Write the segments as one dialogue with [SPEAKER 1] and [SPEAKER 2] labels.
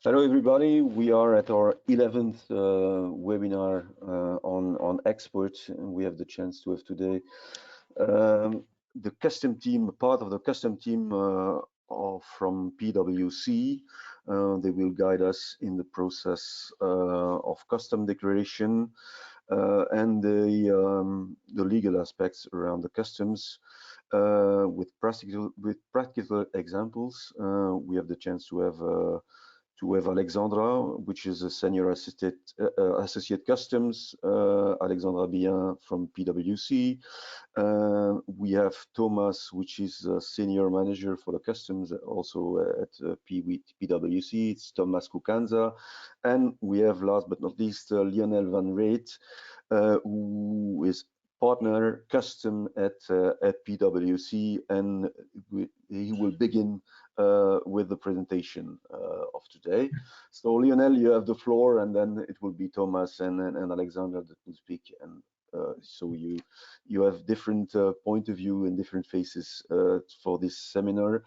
[SPEAKER 1] Hello, everybody. We are at our 11th webinar on exports. We have the chance to have today the custom team, part of the custom team from PwC. They will guide us in the process of custom declaration and the legal aspects around the customs. With practical examples, we have the chance to have Alexandra, which is a senior associate customs, Alexandra Bien from PwC. We have Thomas, which is a senior manager for the customs, also at PwC. It's Thomas Kukanza. And we have, last but not least, Lionel Van Reet, who is partner custom at PwC, and he will begin with the presentation of today. So Lionel, you have the floor, and then it will be Thomas and Alexander that will speak. And so you have different point of view and different faces for this seminar.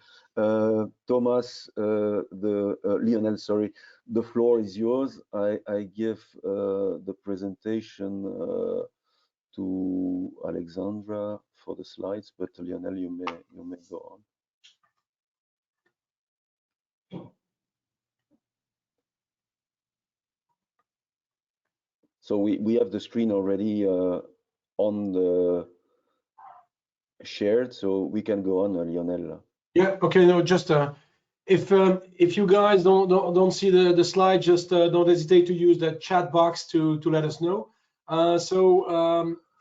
[SPEAKER 1] Thomas, Lionel, sorry, the floor is yours. I give the presentation to Alexandra for the slides, but Lionel, you may go on. So we have the screen already on the shared, so we can go on, Lionel.
[SPEAKER 2] Yeah. Okay. No, just if you guys don't see the slide, just don't hesitate to use the chat box to let us know.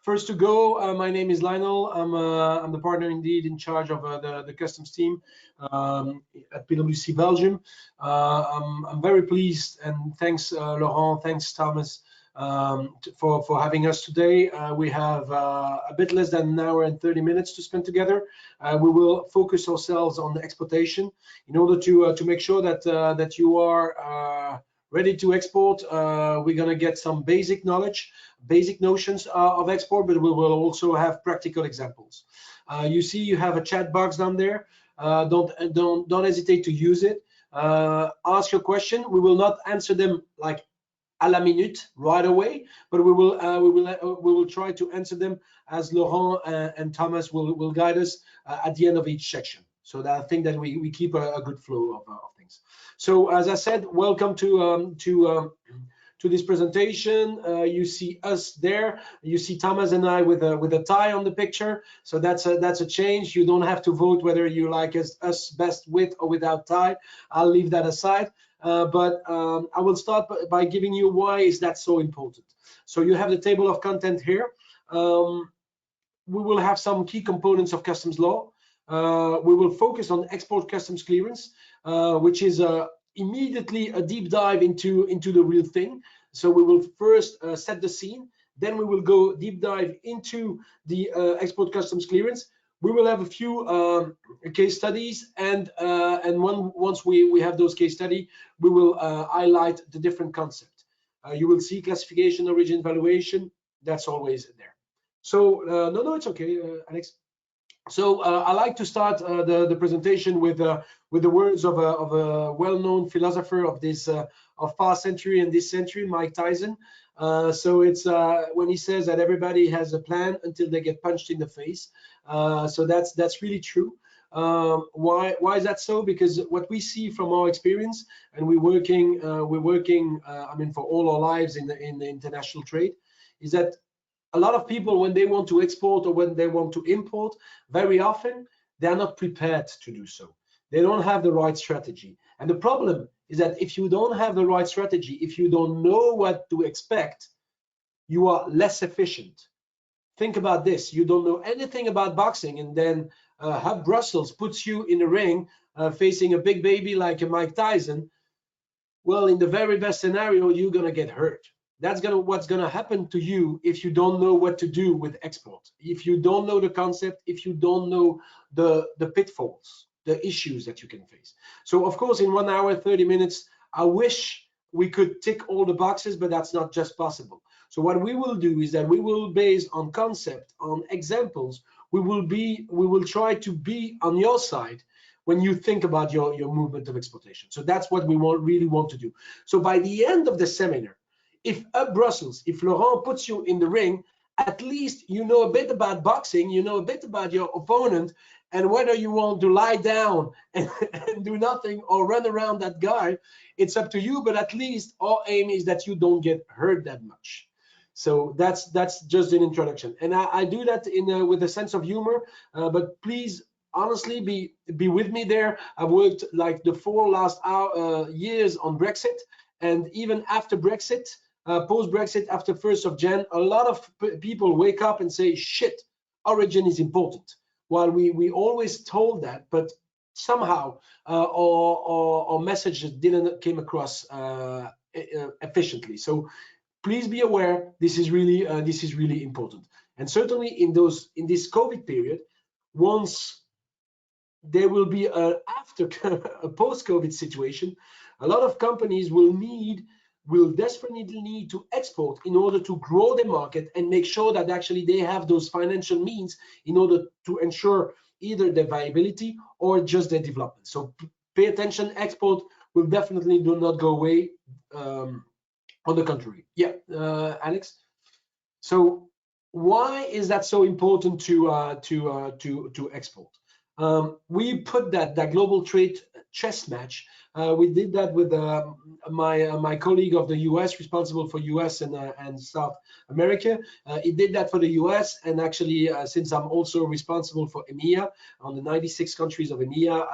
[SPEAKER 2] First to go, my name is Lionel. I'm the partner indeed in charge of the customs team at PwC Belgium. I'm very pleased, and thanks Laurent, thanks Thomas for having us today. We have a bit less than an hour and 30 minutes to spend together. We will focus ourselves on the exportation in order to make sure that you are ready to export. We're gonna get some basic knowledge, basic notions of export, but we will also have practical examples. You see, you have a chat box down there. Don't hesitate to use it. Ask your question. We will not answer them like à la minute right away, but we will try to answer them as Laurent and Thomas will guide us at the end of each section. So that I think that we keep a good flow of things. So as I said, welcome to this presentation. You see us there. You see Thomas and I with a tie on the picture. So that's a change. You don't have to vote whether you like us best with or without tie. I'll leave that aside. But I will start by giving you why is that so important. So you have the table of content here. We will have some key components of customs law. We will focus on export customs clearance, which is immediately a deep dive into the real thing. So we will first set the scene, then we will go deep dive into the export customs clearance. We will have a few case studies, and once we have those case studies, we will highlight the different concepts. You will see classification, origin, valuation. That's always there. So no, it's okay, Alex. So I like to start the presentation with the words of a well-known philosopher of past century and this century, Mike Tyson. So it's when he says that everybody has a plan until they get punched in the face. So that's really true. Why is that so? Because what we see from our experience, and we're working I mean, for all our lives in the international trade, is that a lot of people, when they want to export or when they want to import, very often they are not prepared to do so. They don't have the right strategy. And the problem is that if you don't have the right strategy, if you don't know what to expect, you are less efficient. Think about this. You don't know anything about boxing, and then hub.brussels puts you in a ring facing a big baby like a Mike Tyson. Well, in the very best scenario, you're going to get hurt. That's what's gonna happen to you if you don't know what to do with export. If you don't know the concept, if you don't know the pitfalls, the issues that you can face. So of course, in 1 hour, 30 minutes, I wish we could tick all the boxes, but that's not just possible. So what we will do is that we will, based on concept, on examples, we will try to be on your side when you think about your movement of exportation. So that's what we really want to do. So by the end of the seminar, if Hub Brussels, if Laurent puts you in the ring, at least you know a bit about boxing, you know a bit about your opponent, and whether you want to lie down and do nothing or run around that guy, it's up to you. But at least our aim is that you don't get hurt that much. So that's just an introduction, and I do that in with a sense of humor. But please, honestly, be with me there. I've worked like the 4 last years on Brexit, and even after Brexit, post-Brexit, after 1st of Jan, a lot of people wake up and say, "Shit, origin is important." While we always told that, but somehow our messages didn't came across efficiently. So please be aware, this is really important. And certainly in this COVID period, once there will be after a post-COVID situation, a lot of companies will desperately need to export in order to grow the market and make sure that actually they have those financial means in order to ensure either their viability or just their development. So pay attention, export will definitely do not go away. On the contrary. Yeah, Alex. So why is that so important to export? We put that global trade chess match. We did that with my colleague of the US, responsible for US and South America. He did that for the US, and actually, since I'm also responsible for EMEA, on the 96 countries of EMEA,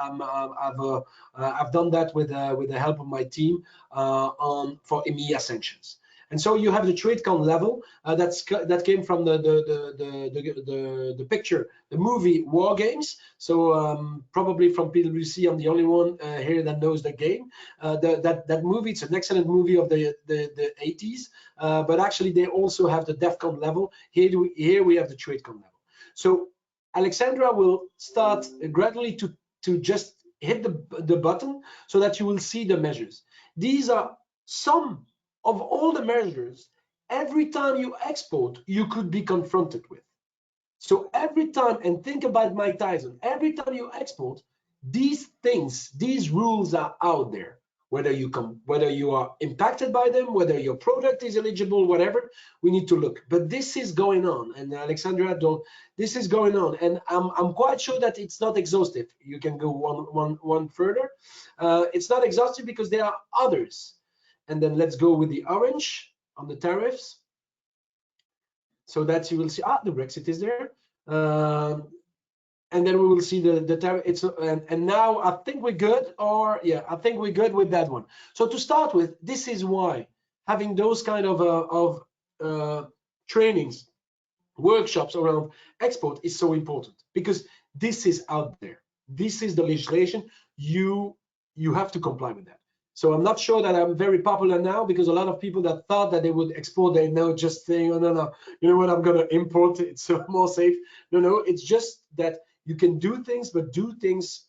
[SPEAKER 2] I've done that with the help of my team for EMEA sanctions. And so you have the TradeCon level that came from the picture, the movie War Games. So probably from PwC, I'm the only one here that knows the game. That movie, it's an excellent movie of the 80s, but actually they also have the DEFCON level. Here we have the TradeCon level. So Alexandra will start gradually to just hit the button so that you will see the measures. These are some of all the measures every time you export you could be confronted with. So every time, and think about Mike Tyson, every time you export, these things, these rules are out there. Whether you are impacted by them, whether your product is eligible, whatever, we need to look. But this is going on, and Alexandra, this is going on, and I'm quite sure that it's not exhaustive. You can go one further. It's not exhaustive because there are others. And then let's go with the orange on the tariffs, so that you will see the Brexit is there, and then we will see the tariff. And now I think we're good, or yeah, I think we're good with that one. So to start with, this is why having those kind of trainings, workshops around export is so important, because this is out there. This is the legislation. You have to comply with that. So I'm not sure that I'm very popular now, because a lot of people that thought that they would export, they now just saying, oh, no, you know what, I'm going to import it, it's more safe. No, it's just that you can do things, but do things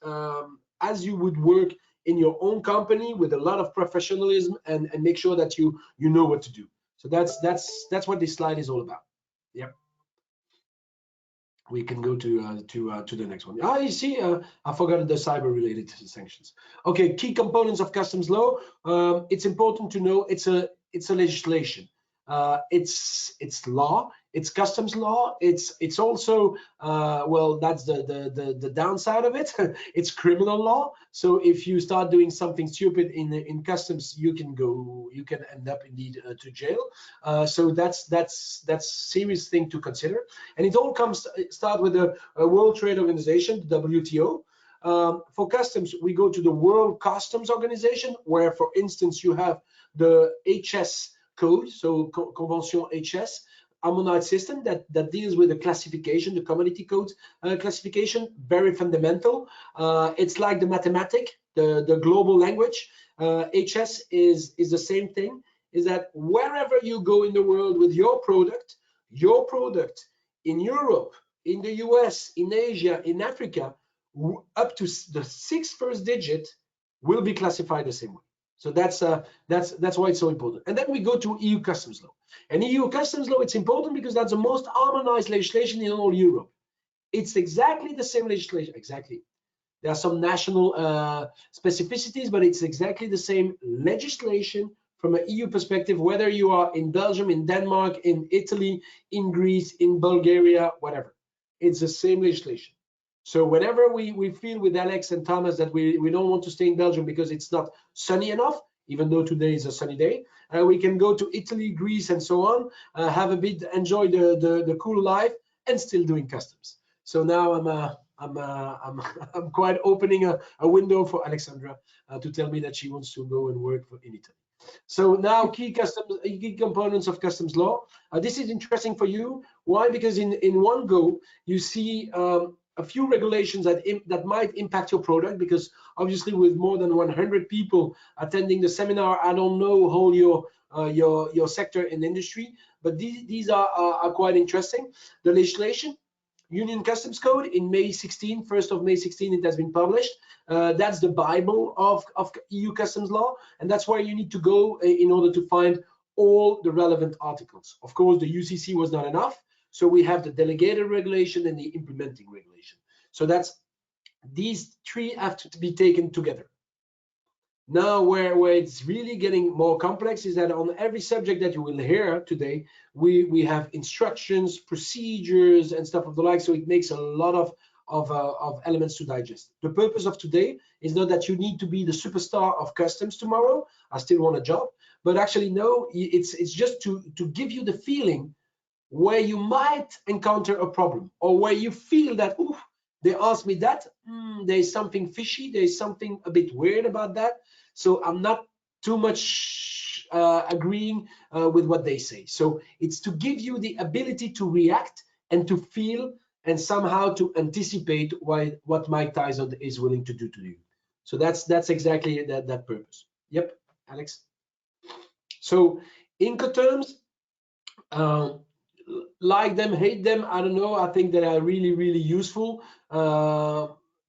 [SPEAKER 2] as you would work in your own company with a lot of professionalism, and make sure that you know what to do. So that's what this slide is all about. Yeah. We can go to the next one. You see, I forgot the cyber-related sanctions. Okay, key components of customs law. It's important to know it's a legislation. It's law. It's customs law. It's also well, that's the downside of it. It's criminal law. So if you start doing something stupid in customs, you can end up indeed to jail. So that's serious thing to consider. And it all start with the World Trade Organization, the WTO. For customs, we go to the World Customs Organization, where, for instance, you have the HS code, so Convention HS, harmonized system that deals with the classification, the commodity codes classification, very fundamental. It's like the mathematic, the global language. HS is the same thing, is that wherever you go in the world with your product in Europe, in the US, in Asia, in Africa, up to the first digit will be classified the same way. So that's why it's so important. And then we go to EU customs law. And EU customs law, it's important because that's the most harmonized legislation in all Europe. It's exactly the same legislation, exactly. There are some national specificities, but it's exactly the same legislation from an EU perspective, whether you are in Belgium, in Denmark, in Italy, in Greece, in Bulgaria, whatever. It's the same legislation. So whenever we feel with Alex and Thomas that we don't want to stay in Belgium because it's not sunny enough, even though today is a sunny day, we can go to Italy, Greece, and so on, have a bit, enjoy the cool life, and still doing customs. So now I'm quite opening a window for Alexandra to tell me that she wants to go and work in Italy. So now key components of customs law. This is interesting for you. Why? Because in one go you see a few regulations that might impact your product, because obviously with more than 100 people attending the seminar, I don't know how your sector in industry, but these are quite interesting. The legislation, Union Customs Code in May 16, 1st of May 16, it has been published. That's the Bible of EU customs law, and that's where you need to go in order to find all the relevant articles. Of course, the UCC was not enough, so we have the delegated regulation and the implementing regulation. So these three have to be taken together. Now, where it's really getting more complex is that on every subject that you will hear today, we have instructions, procedures, and stuff of the like. So it makes a lot of elements to digest. The purpose of today is not that you need to be the superstar of customs tomorrow. I still want a job, but actually no, it's just to give you the feeling where you might encounter a problem, or where you feel that, ooh, they asked me that, there's something fishy, there's something a bit weird about that. So I'm not too much agreeing with what they say. So it's to give you the ability to react and to feel and somehow to anticipate what Mike Tyson is willing to do to you. So that's exactly that purpose. Yep, Alex. So Incoterms, like them, hate them, I don't know. I think they are really, really useful.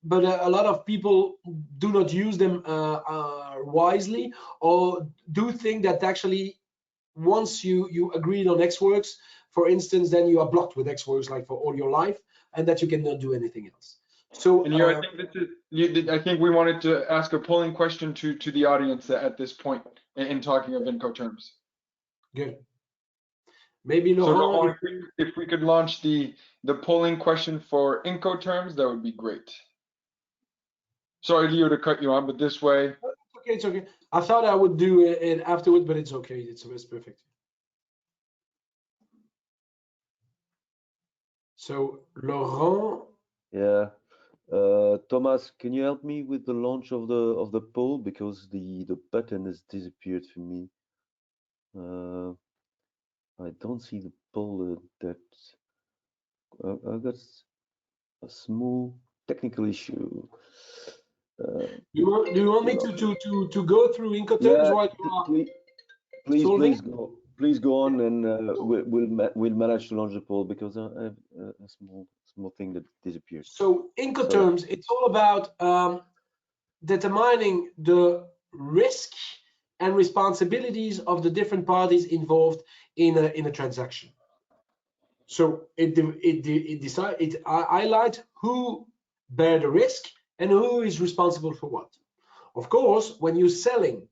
[SPEAKER 2] But a lot of people do not use them wisely, or do think that actually once you agreed on Xworks, for instance, then you are blocked with Xworks like for all your life, and that you cannot do anything else. So
[SPEAKER 3] and I think this is, I think we wanted to ask a polling question to the audience at this point in talking of Incoterms.
[SPEAKER 2] Good. Maybe
[SPEAKER 3] So
[SPEAKER 2] Laurent,
[SPEAKER 3] if we could launch the polling question for Incoterms, that would be great. Sorry, Leo, to cut you on, but this way.
[SPEAKER 2] Okay, it's okay. I thought I would do it afterward, but it's okay. It's perfect. So Laurent.
[SPEAKER 1] Yeah. Thomas, can you help me with the launch of the poll, because the button has disappeared for me. I don't see the poll. I got a small technical issue.
[SPEAKER 2] Do you want me to go through Incoterms
[SPEAKER 1] Yeah,
[SPEAKER 2] while you are
[SPEAKER 1] please go on, and we'll manage to launch the poll, because I have a small thing that disappeared.
[SPEAKER 2] So Incoterms, it's all about determining the risk and responsibilities of the different parties involved in a transaction. So it highlights who bear the risk and who is responsible for what. Of course, when you're selling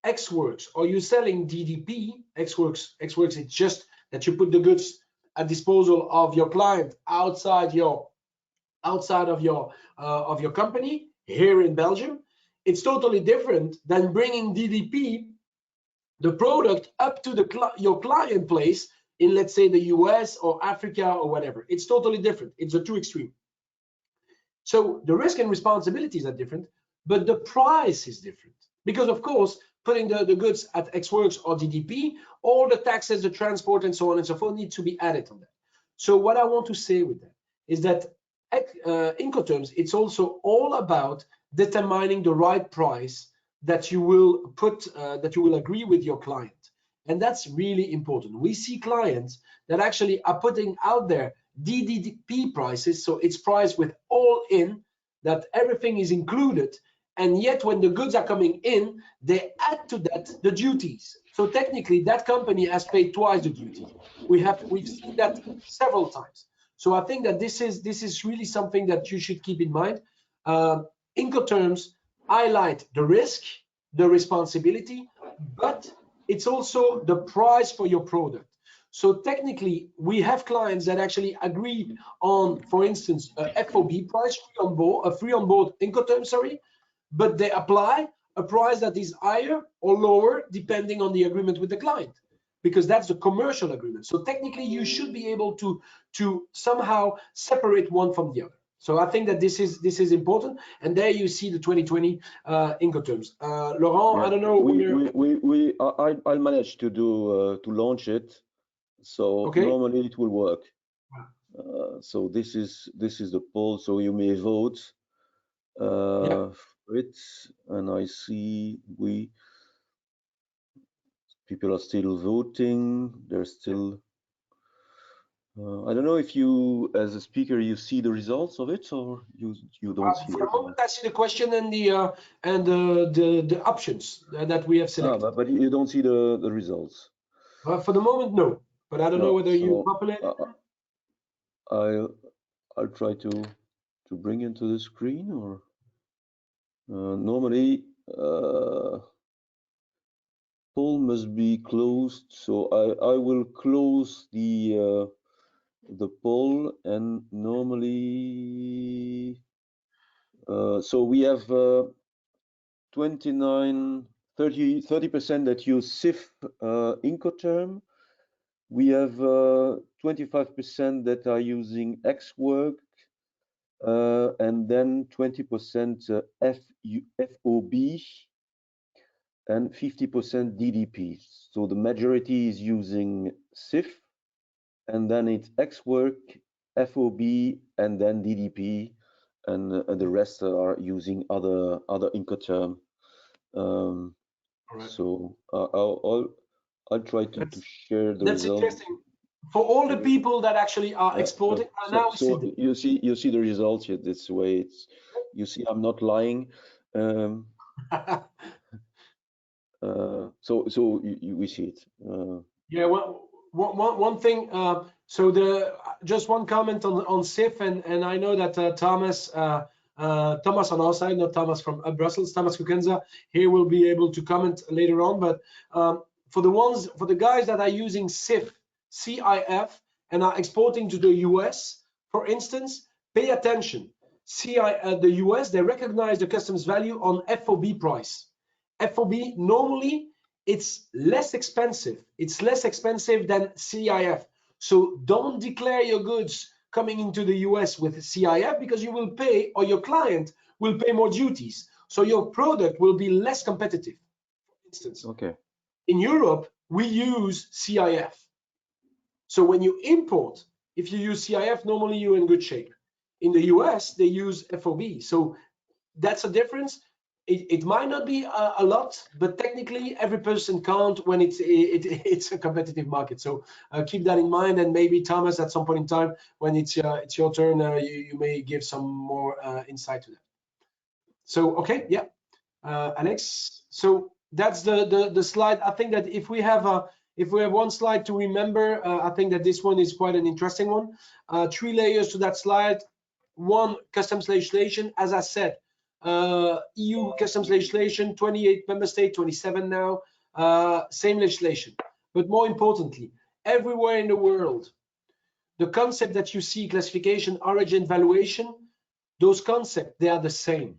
[SPEAKER 2] Xworks or you're selling DDP, Xworks, it's just that you put the goods at disposal of your client outside of your company here in Belgium. It's totally different than bringing DDP, the product, up to your client place in, let's say, the US or Africa or whatever. It's totally different. It's a two extreme. So the risk and responsibilities are different, but the price is different. Because of course, putting the goods at Xworks or DDP, all the taxes, the transport, and so on and so forth need to be added on that. So what I want to say with that is that Incoterms, it's also all about determining the right price that you will put, that you will agree with your client. And that's really important. We see clients that actually are putting out there DDP prices, so it's priced with all in, that everything is included, and yet when the goods are coming in, they add to that the duties. So technically, that company has paid twice the duty. We've seen that several times. So I think that this is really something that you should keep in mind. Incoterms highlight the risk, the responsibility, but it's also the price for your product. So technically, we have clients that actually agree on, for instance, a FOB price, free on board Incoterms, sorry, but they apply a price that is higher or lower depending on the agreement with the client, because that's the commercial agreement. So technically, you should be able to somehow separate one from the other. So I think that this is important, and there you see the 2020 Incoterms. Laurent,
[SPEAKER 1] Yeah,
[SPEAKER 2] I don't know.
[SPEAKER 1] I'll manage to do to launch it. So
[SPEAKER 2] Okay.
[SPEAKER 1] normally it will work. So this is the poll. So you may vote for it, and I see people are still voting. There's still. I don't know if you, as a speaker, you see the results of it, or you don't see
[SPEAKER 2] For
[SPEAKER 1] it.
[SPEAKER 2] the moment, I see the question and the options that we have selected.
[SPEAKER 1] But you don't see the results.
[SPEAKER 2] For the moment, no. But I don't know whether you populate.
[SPEAKER 1] I'll try to bring into the screen, or normally poll must be closed. So I will close the poll, and normally so we have 30% that use SIF Incoterm. We have 25% that are using Xwork, and then 20% FOB and 50% DDP. So the majority is using SIF, and then it's Xwork, FOB, and then DDP, and the rest are using other Incoterm.
[SPEAKER 2] Right.
[SPEAKER 1] So I'll try to share the
[SPEAKER 2] That's
[SPEAKER 1] results.
[SPEAKER 2] interesting. For all the people that actually are exporting,
[SPEAKER 1] so you see the results here this way. You see I'm not lying. So we see it.
[SPEAKER 2] Yeah, well, one thing. So just one comment on SIF, and I know that Thomas on our side, not Thomas from Brussels, Thomas Kukenza here will be able to comment later on. But for the guys that are using SIF, CIF, and are exporting to the US, for instance, pay attention. The US, they recognize the customs value on FOB price. FOB normally it's less expensive. It's less expensive than CIF. So don't declare your goods coming into the US with CIF, because you will pay, or your client will pay more duties. So your product will be less competitive, for instance.
[SPEAKER 1] Okay.
[SPEAKER 2] In Europe, we use CIF. So when you import, if you use CIF, normally you're in good shape. In the US, they use FOB. So that's a difference. It might not be a lot, but technically every person counts when it's a competitive market. So keep that in mind, and maybe Thomas, at some point in time, when it's your turn, you may give some more insight to that. So okay, yeah, Alex. So that's the slide. I think that if we have one slide to remember, I think that this one is quite an interesting one. 3 layers to that slide. One, customs legislation, as I said. EU customs legislation, 28 member states, 27 now, same legislation. But more importantly, everywhere in the world, the concept that you see, classification, origin, valuation, those concepts, they are the same.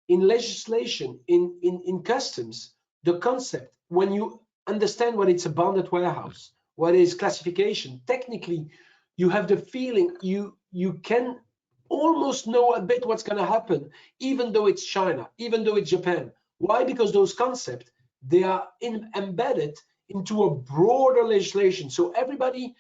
[SPEAKER 2] In legislation, in customs, the concept, when you understand what it's a bonded warehouse, what is classification, technically, you have the feeling you can almost know a bit what's going to happen, even though it's China, even though it's Japan. Why? Because those concepts, they are embedded into a broader legislation. So everybody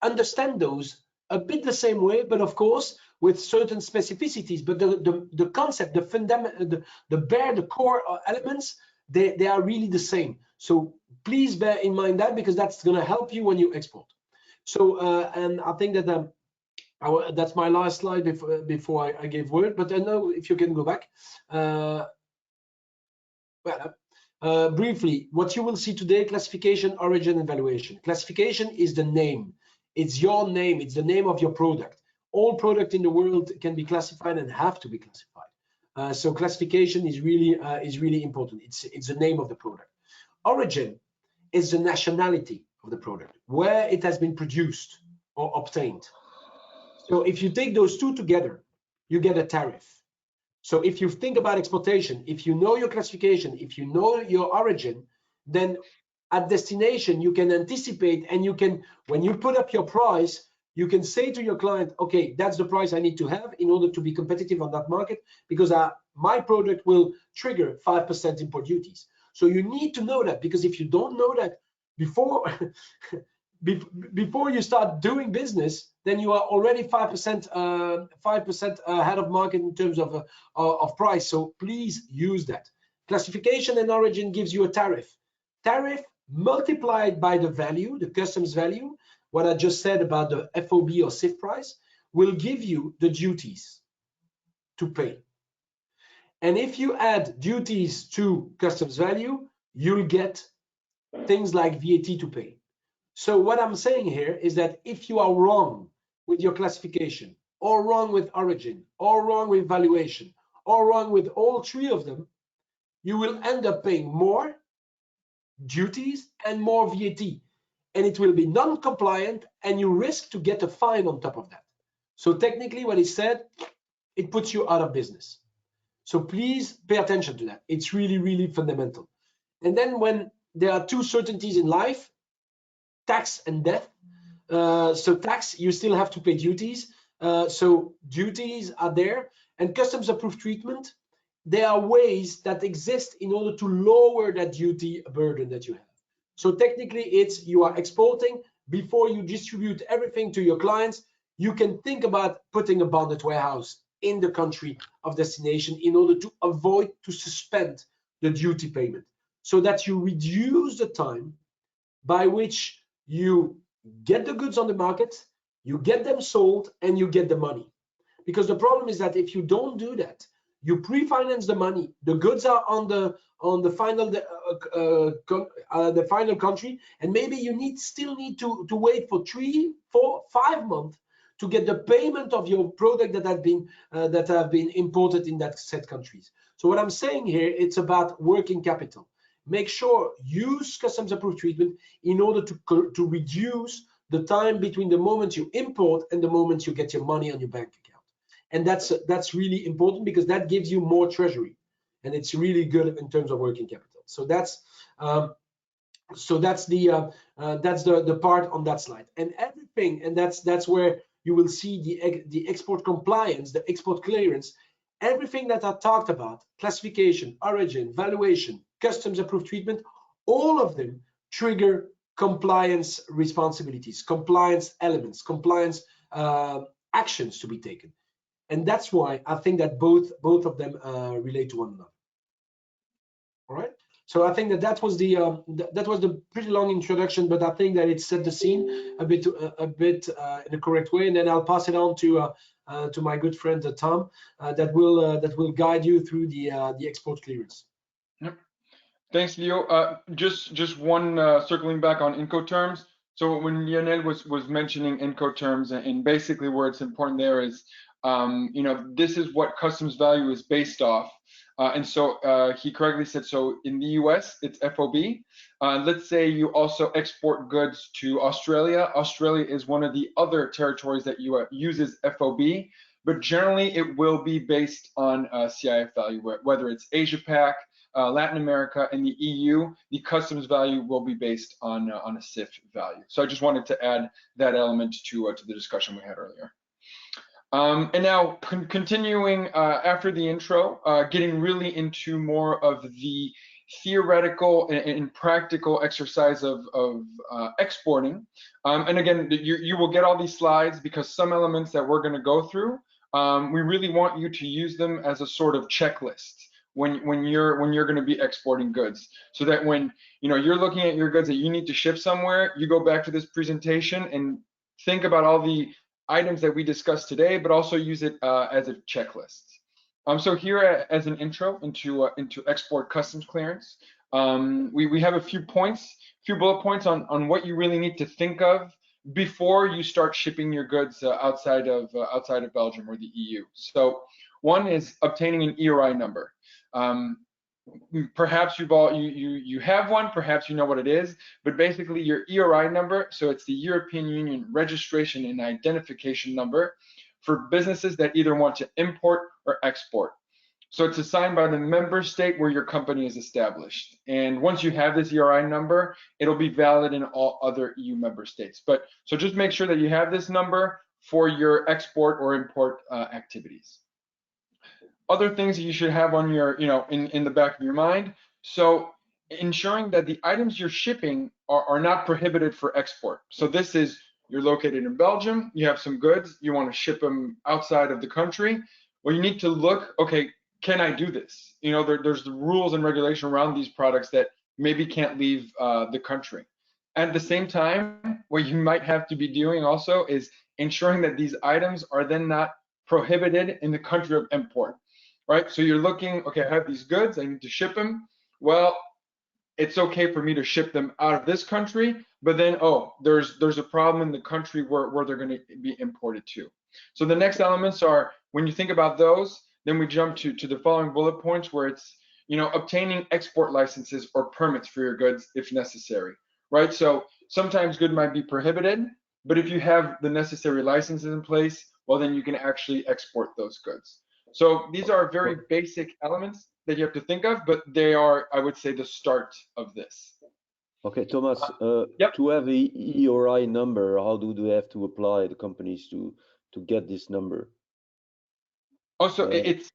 [SPEAKER 2] understand those a bit the same way, but of course with certain specificities. But the concept, the fundamental, the core elements, they are really the same. So please bear in mind that, because that's going to help you when you export. So and I think that that's my last slide before I gave word, but I know if you can go back. Briefly, what you will see today: classification, origin, and valuation. Classification is the name. It's your name. It's the name of your product. all products in the world can be classified and have to be classified. So classification is really important. It's the name of the product. Origin is the nationality of the product, where it has been produced or obtained. So if you take those two together, you get a tariff. So if you think about exportation, if you know your classification, if you know your origin, then at destination you can anticipate, and you can, when you put up your price, you can say to your client, okay, that's the price I need to have in order to be competitive on that market, because my product will trigger 5% import duties. So you need to know that, because if you don't know that before before you start doing business, then you are already 5% ahead of market in terms of price. So please use that. Classification and origin gives you a tariff. Tariff multiplied by the value, the customs value, what I just said about the FOB or CIF price, will give you the duties to pay. And if you add duties to customs value, you'll get things like VAT to pay. So what I'm saying here is that if you are wrong with your classification, or wrong with origin, or wrong with valuation, or wrong with all three of them, you will end up paying more duties and more VAT, and it will be non-compliant, and you risk to get a fine on top of that. So technically what is said, it puts you out of business. So please pay attention to that. It's really, really fundamental. And then when there are two certainties in life, tax and death. So tax, you still have to pay duties. So duties are there, and customs approved treatment. There are ways that exist in order to lower that duty burden that you have. So technically, it's you are exporting before you distribute everything to your clients. You can think about putting a bonded warehouse in the country of destination in order to avoid to suspend the duty payment, so that you reduce the time by which you get the goods on the market, you get them sold, and you get the money. Because the problem is that if you don't do that, you pre-finance the money, the goods are on the final the final country, and maybe you still need to wait for 3, 4, 5 months to get the payment of your product that have been imported in that said countries. So what I'm saying here, it's about working capital. Make sure use customs approved treatment in order to reduce the time between the moment you import and the moment you get your money on your bank account. And that's really important, because that gives you more treasury, and it's really good in terms of working capital. So that's the part on that slide, and everything, and that's where you will see the export compliance, the export clearance. Everything that I talked about, classification, origin, valuation, customs approved treatment, all of them trigger compliance responsibilities, compliance elements, compliance actions to be taken. And that's why I think that both of them relate to one another. All right. So I think that was the pretty long introduction, but I think that it set the scene a bit in a correct way. And then I'll pass it on to my good friend Tom, that will guide you through the export clearance.
[SPEAKER 3] Yep. Thanks, Leo. Just one circling back on Incoterms. So when Lionel was mentioning Incoterms, and basically where it's important there is, this is what customs value is based off. And so he correctly said, so in the US, it's FOB. Let's say you also export goods to Australia. Australia is one of the other territories that uses FOB, but generally it will be based on CIF value, whether it's Asia Pac, Latin America, and the EU, the customs value will be based on a CIF value. So I just wanted to add that element to the discussion we had earlier. And now continuing after the intro, getting really into more of the theoretical and practical exercise of exporting. And again, you will get all these slides, because some elements that we're going to go through, we really want you to use them as a sort of checklist when you're going to be exporting goods, so that when you're looking at your goods that you need to ship somewhere, you go back to this presentation and think about all the items that we discussed today, but also use it as a checklist. So here, as an intro into export customs clearance, we have a few bullet points on what you really need to think of before you start shipping your goods outside of Belgium or the EU. So one is obtaining an ERI number. Perhaps you have one, perhaps you know what it is, but basically your ERI number, so it's the European Union Registration and Identification Number for businesses that either want to import or export. So it's assigned by the member state where your company is established. And once you have this ERI number, it'll be valid in all other EU member states. But so just make sure that you have this number for your export or import activities. Other things that you should have on your, in the back of your mind. So ensuring that the items you're shipping are not prohibited for export. So this is, you're located in Belgium, you have some goods, you want to ship them outside of the country. Well, you need to look, okay, can I do this? There's the rules and regulation around these products that maybe can't leave the country. At the same time, what you might have to be doing also is ensuring that these items are then not prohibited in the country of import, right? So you're looking, okay, I have these goods, I need to ship them. Well, it's okay for me to ship them out of this country, but then, oh, there's a problem in the country where they're going to be imported to. So the next elements are, when you think about those, then we jump to the following bullet points where it's, obtaining export licenses or permits for your goods if necessary, right? So sometimes good might be prohibited, but if you have the necessary licenses in place, well, then you can actually export those goods. So these are very basic elements that you have to think of, but they are, I would say, the start of this.
[SPEAKER 1] Okay, Thomas,
[SPEAKER 3] Yep.
[SPEAKER 1] To have a ERI number, how do they have to apply, the companies, to get this number?
[SPEAKER 3] Also, it's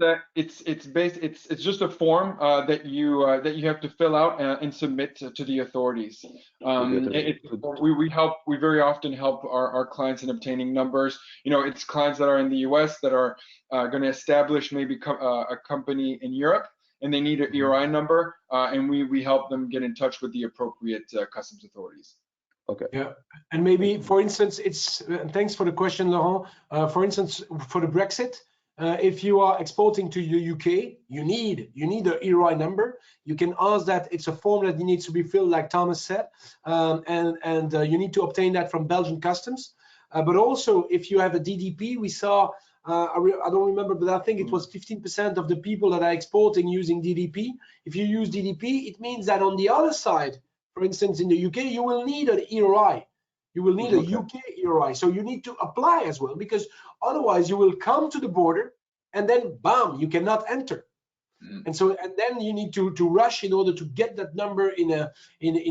[SPEAKER 3] just a form that you have to fill out and submit to the authorities. We very often help our clients in obtaining numbers. It's clients that are in the US that are going to establish maybe a company in Europe, and they need an ERI number, and we help them get in touch with the appropriate customs authorities.
[SPEAKER 1] Okay.
[SPEAKER 2] Yeah, and maybe, for instance, thanks for the question, Laurent. For instance, for the Brexit, if you are exporting to the UK, you need an ERI number. You can ask that. It's a form that needs to be filled, like Thomas said, and you need to obtain that from Belgian customs. But also, if you have a DDP, we saw, I don't remember, but I think it was 15% of the people that are exporting using DDP. If you use DDP, it means that on the other side, for instance, in the UK, you will need an ERI. You will need a UK ERI. So you need to apply as well, because otherwise you will come to the border and then bam, you cannot enter. And then you need to rush in order to get that number in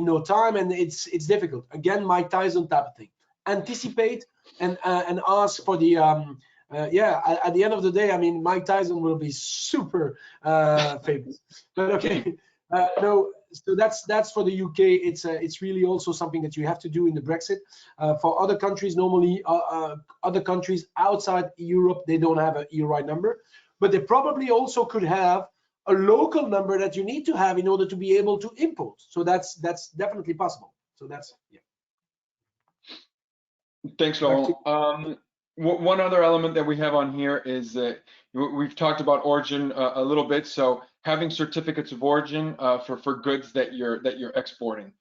[SPEAKER 2] no time, and it's difficult. Again, Mike Tyson type of thing. Anticipate and ask for the at the end of the day, I mean, Mike Tyson will be super famous. But okay, no. So that's for the UK. It's really also something that you have to do in the Brexit. For other countries, normally other countries outside Europe, they don't have an ERI number, but they probably also could have a local number that you need to have in order to be able to import. So that's definitely possible. So that's
[SPEAKER 3] Thanks, Laurent. One other element that we have on here is that we've talked about origin a little bit. So having certificates of origin for goods that you're exporting,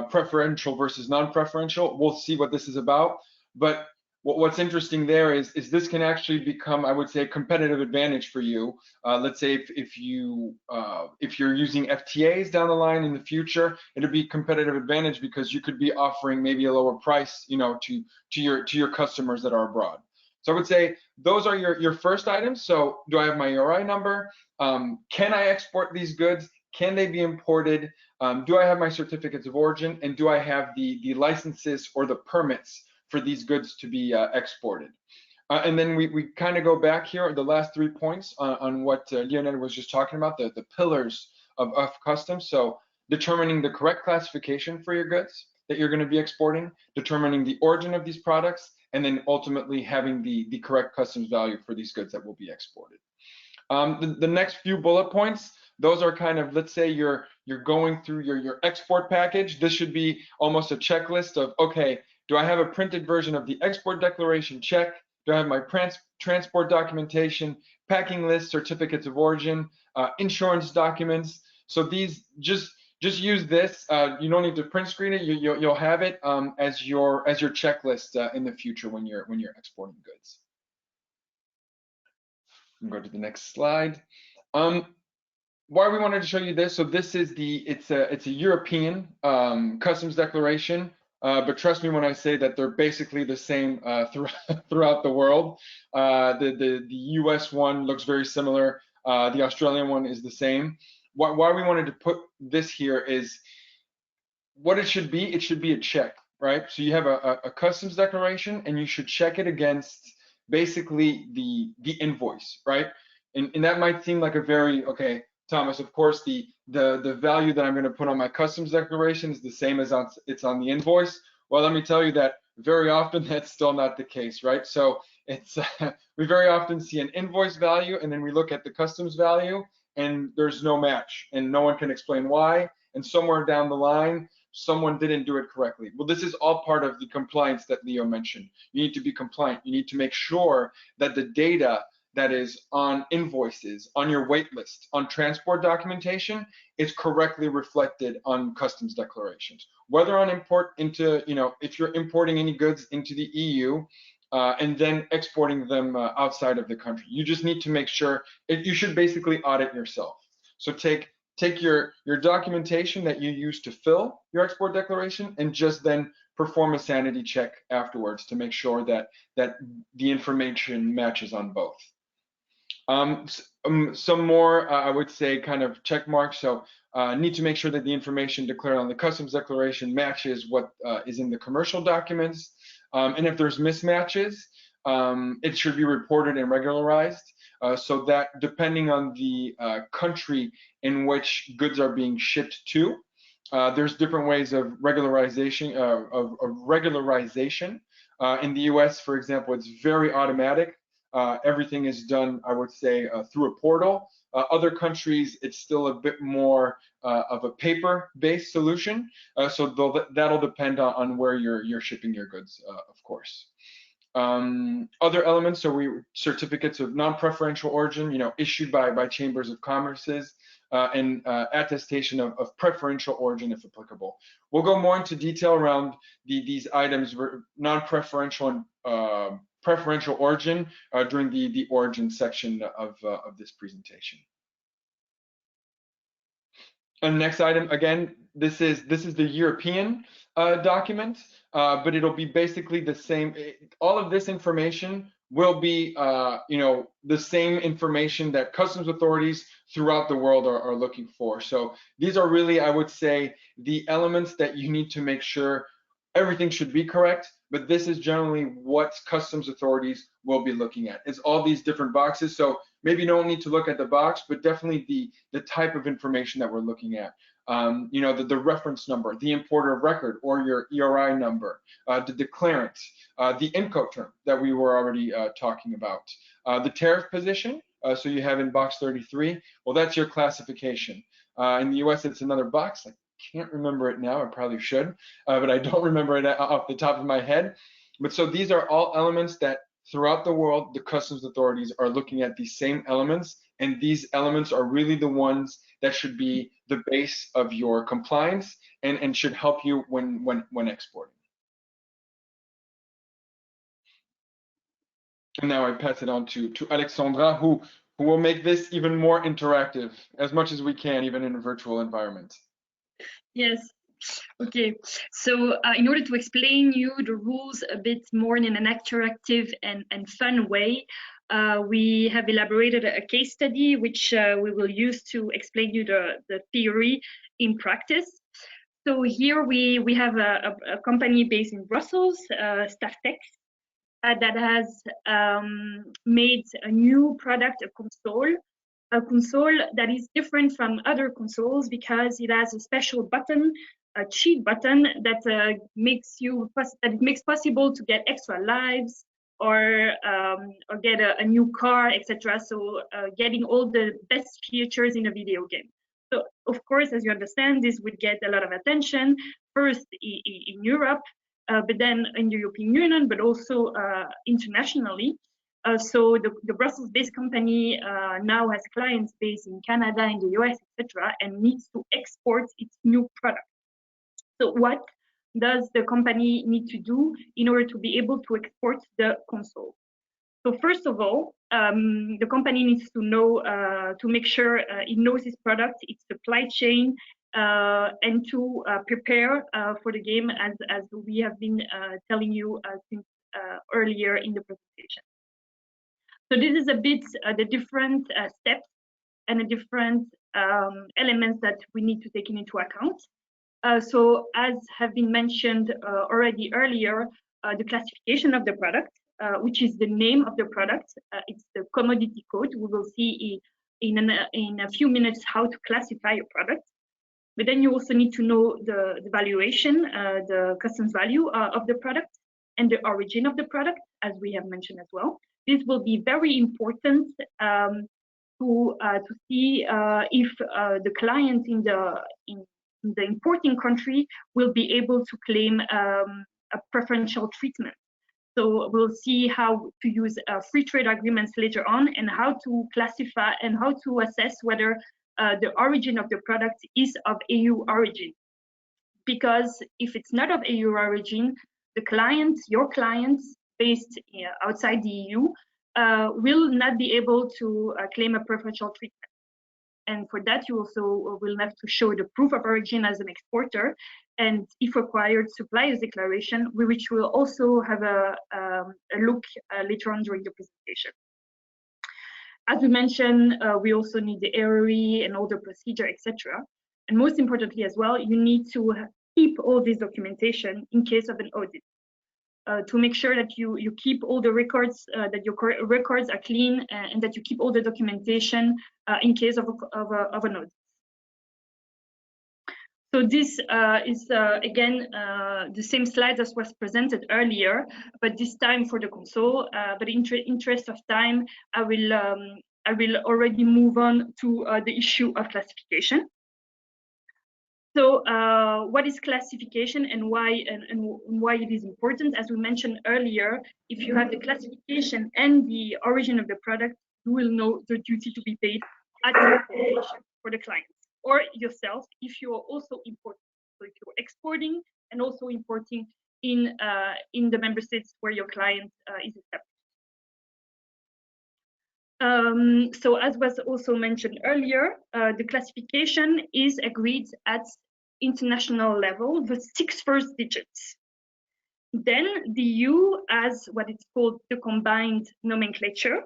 [SPEAKER 3] preferential versus non-preferential. We'll see what this is about. But what's interesting there is this can actually become, I would say, a competitive advantage for you. Let's say if you're using FTAs down the line in the future, it'll be a competitive advantage because you could be offering maybe a lower price, to your customers that are abroad. So I would say those are your first items. So do I have my ERI number? Can I export these goods? Can they be imported? Do I have my certificates of origin? And do I have the licenses or the permits for these goods to be exported? And then we kind of go back here, the last 3 points on what Lionel was just talking about, the pillars of customs. So determining the correct classification for your goods that you're going to be exporting, determining the origin of these products, and then ultimately having the correct customs value for these goods that will be exported. The next few bullet points, those are kind of, let's say you're going through your export package. This should be almost a checklist of, okay, do I have a printed version of the export declaration? Check. Do I have my transport documentation, packing list, certificates of origin, insurance documents? So these, just just use this. You don't need to print screen it. You'll have it as your checklist in the future when you're exporting goods. Go to the next slide. Why we wanted to show you this? So this is it's a European customs declaration. But trust me when I say that they're basically the same throughout the world. The US one looks very similar. The Australian one is the same. Why we wanted to put this here is what it should be. It should be a check, right? So you have a customs declaration, and you should check it against basically the invoice, right? And that might seem like a very, okay, Thomas, of course, the value that I'm going to put on my customs declaration is the same as it's on the invoice. Well, let me tell you that very often that's still not the case, right? So it's we very often see an invoice value, and then we look at the customs value, and there's no match, and no one can explain why. And somewhere down the line, someone didn't do it correctly. Well, this is all part of the compliance that Leo mentioned. You need to be compliant. You need to make sure that the data that is on invoices, on your wait list, on transport documentation is correctly reflected on customs declarations. Whether on import into, if you're importing any goods into the EU and then exporting them outside of the country, you just need to make sure, you should basically audit yourself. So take your documentation that you use to fill your export declaration and just then perform a sanity check afterwards to make sure that the information matches on both. Some more, I would say, kind of check marks. So need to make sure that the information declared on the customs declaration matches what is in the commercial documents. And if there's mismatches, it should be reported and regularized so that depending on the country in which goods are being shipped to, there's different ways of regularization. In the US, for example, it's very automatic. Everything is done, I would say, through a portal. Other countries, it's still a bit more of a paper-based solution. So that'll depend on where you're shipping your goods, of course. Other elements, so certificates of non-preferential origin, issued by chambers of commerces, and attestation of preferential origin if applicable. We'll go more into detail around these items, non-preferential and preferential origin during the origin section of this presentation. And next item, again, this is the European document, but it'll be basically the same. All of this information will be, the same information that customs authorities throughout the world are looking for. So these are really, I would say, the elements that you need to make sure everything should be correct, but this is generally what customs authorities will be looking at. It's all these different boxes. So maybe you don't need to look at the box, but definitely the type of information that we're looking at. The reference number, the importer of record, or your ERI number, the declarant, the Incoterm that we were already talking about, the tariff position. So you have in box 33. Well, that's your classification. In the US, it's another box. I can't remember it now. I probably should, but I don't remember it off the top of my head. But so these are all elements that throughout the world, the customs authorities are looking at these same elements, and these elements are really the ones that should be the base of your compliance and should help you when exporting. And now I pass it on to Alexandra, who will make this even more interactive as much as we can, even in a virtual environment.
[SPEAKER 4] Yes. Okay. So in order to explain you the rules a bit more in an interactive and fun way, we have elaborated a case study which we will use to explain you the theory in practice. So here we have a company based in Brussels, Staftex, that has made a new product, a console that is different from other consoles because it has a special button, a cheat button that makes possible to get extra lives or get a new car, etc. So getting all the best features in a video game. So of course, as you understand, this would get a lot of attention first in Europe, but then in the European Union, but also internationally. So the Brussels-based company now has clients based in Canada, in the US, etc., and needs to export its new product. So what does the company need to do in order to be able to export the console? So first of all, the company needs to know, to make sure it knows its product, its supply chain, and to prepare for the game, as we have been telling you since earlier in the presentation. So this is a bit the different steps and the different elements that we need to take into account. So as have been mentioned already earlier, the classification of the product, which is the name of the product, it's the commodity code. We will see in a few minutes how to classify a product. But then you also need to know the valuation, the customs value of the product, and the origin of the product, as we have mentioned as well. This will be very important to see if the client in the importing country will be able to claim a preferential treatment. So we'll see how to use free trade agreements later on, and how to classify and how to assess whether the origin of the product is of EU origin. Because if it's not of EU origin, the clients, your clients based outside the EU, will not be able to claim a preferential treatment. And for that, you also will have to show the proof of origin as an exporter, and if required, supplier's declaration, which we'll also have a look later on during the presentation. As we mentioned, we also need the ARE and all the procedure, etc. And most importantly as well, you need to keep all this documentation in case of an audit. To make sure that you keep all the records, that your records are clean, and that you keep all the documentation in case of an audit. So this is again the same slide as was presented earlier, but this time for the console. But in interest of time, I will already move on to the issue of classification. So what is classification, and why it is important? As we mentioned earlier, if you have the classification and the origin of the product, you will know the duty to be paid at your destination for the client, or yourself if you are also importing. So if you're exporting and also importing in the member states where your client is established. So as was also mentioned earlier, the classification is agreed at international level, the 6 first digits. Then the EU has what is called the combined nomenclature,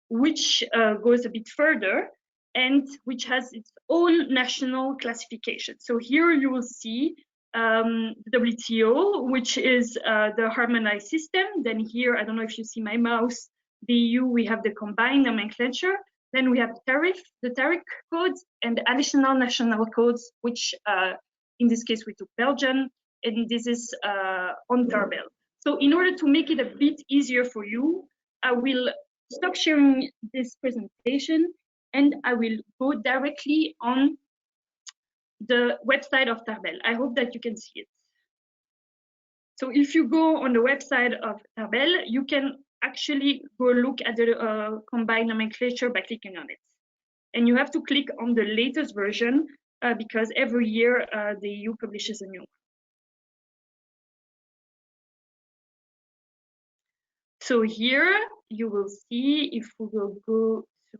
[SPEAKER 4] which goes a bit further and which has its own national classification. So here you will see the WTO, which is the harmonized system. Then here, I don't know if you see my mouse, the EU, we have the combined nomenclature. Then we have the tariff codes, and the additional national codes, which in this case we took Belgium, and this is on Tarbell. So in order to make it a bit easier for you, I will stop sharing this presentation and I will go directly on the website of Tarbell. I hope that you can see it. So if you go on the website of Tarbell, you can actually go look at the combined nomenclature by clicking on it. And you have to click on the latest version because every year the EU publishes a new one. So here you will see, if we will go to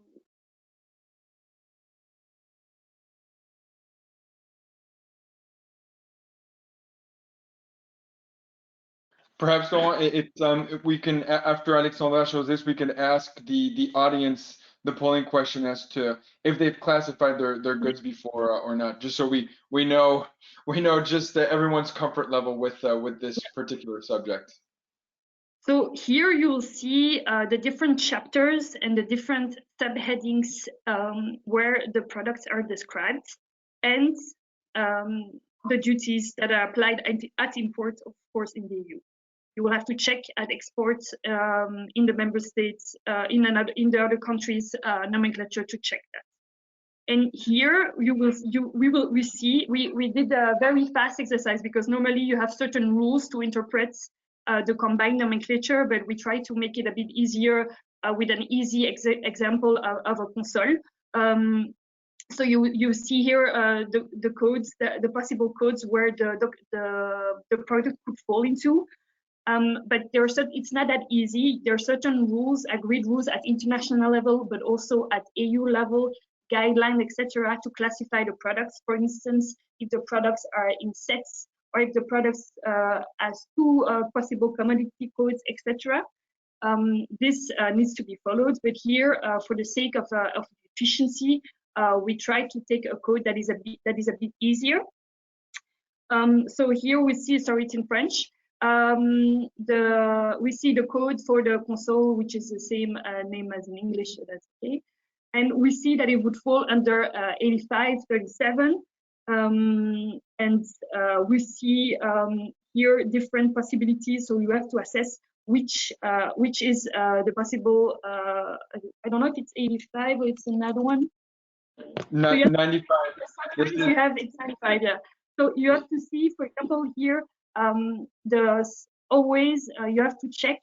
[SPEAKER 3] Perhaps if we can, after Alexandra shows this, we can ask the audience the polling question as to if they've classified their goods before or not, just so we know just everyone's comfort level with this particular subject.
[SPEAKER 4] So here you'll see the different chapters and the different subheadings where the products are described, and the duties that are applied at import, of course, in the EU. You will have to check at exports in the member states, in the other countries' nomenclature to check that. And here we did a very fast exercise because normally you have certain rules to interpret the combined nomenclature, but we try to make it a bit easier with an easy example of a console. So you see here the codes, the possible codes where the product could fall into. But it's not that easy. There are certain rules, agreed rules at international level, but also at EU level, guidelines, etc., to classify the products. For instance, if the products are in sets, or if the products has two possible commodity codes, etc. This needs to be followed. But here, for the sake of efficiency, we try to take a code that is a bit easier. So here we see, sorry, it's in French. We see the code for the console, which is the same name as in English, so that's okay. And we see that it would fall under 8537. And we see here different possibilities. So you have to assess which is the possible. I don't know if it's 85 or it's another one.
[SPEAKER 3] No,
[SPEAKER 4] so
[SPEAKER 3] 95.
[SPEAKER 4] You have it's 95. Yeah. So you have to see, for example, here always you have to check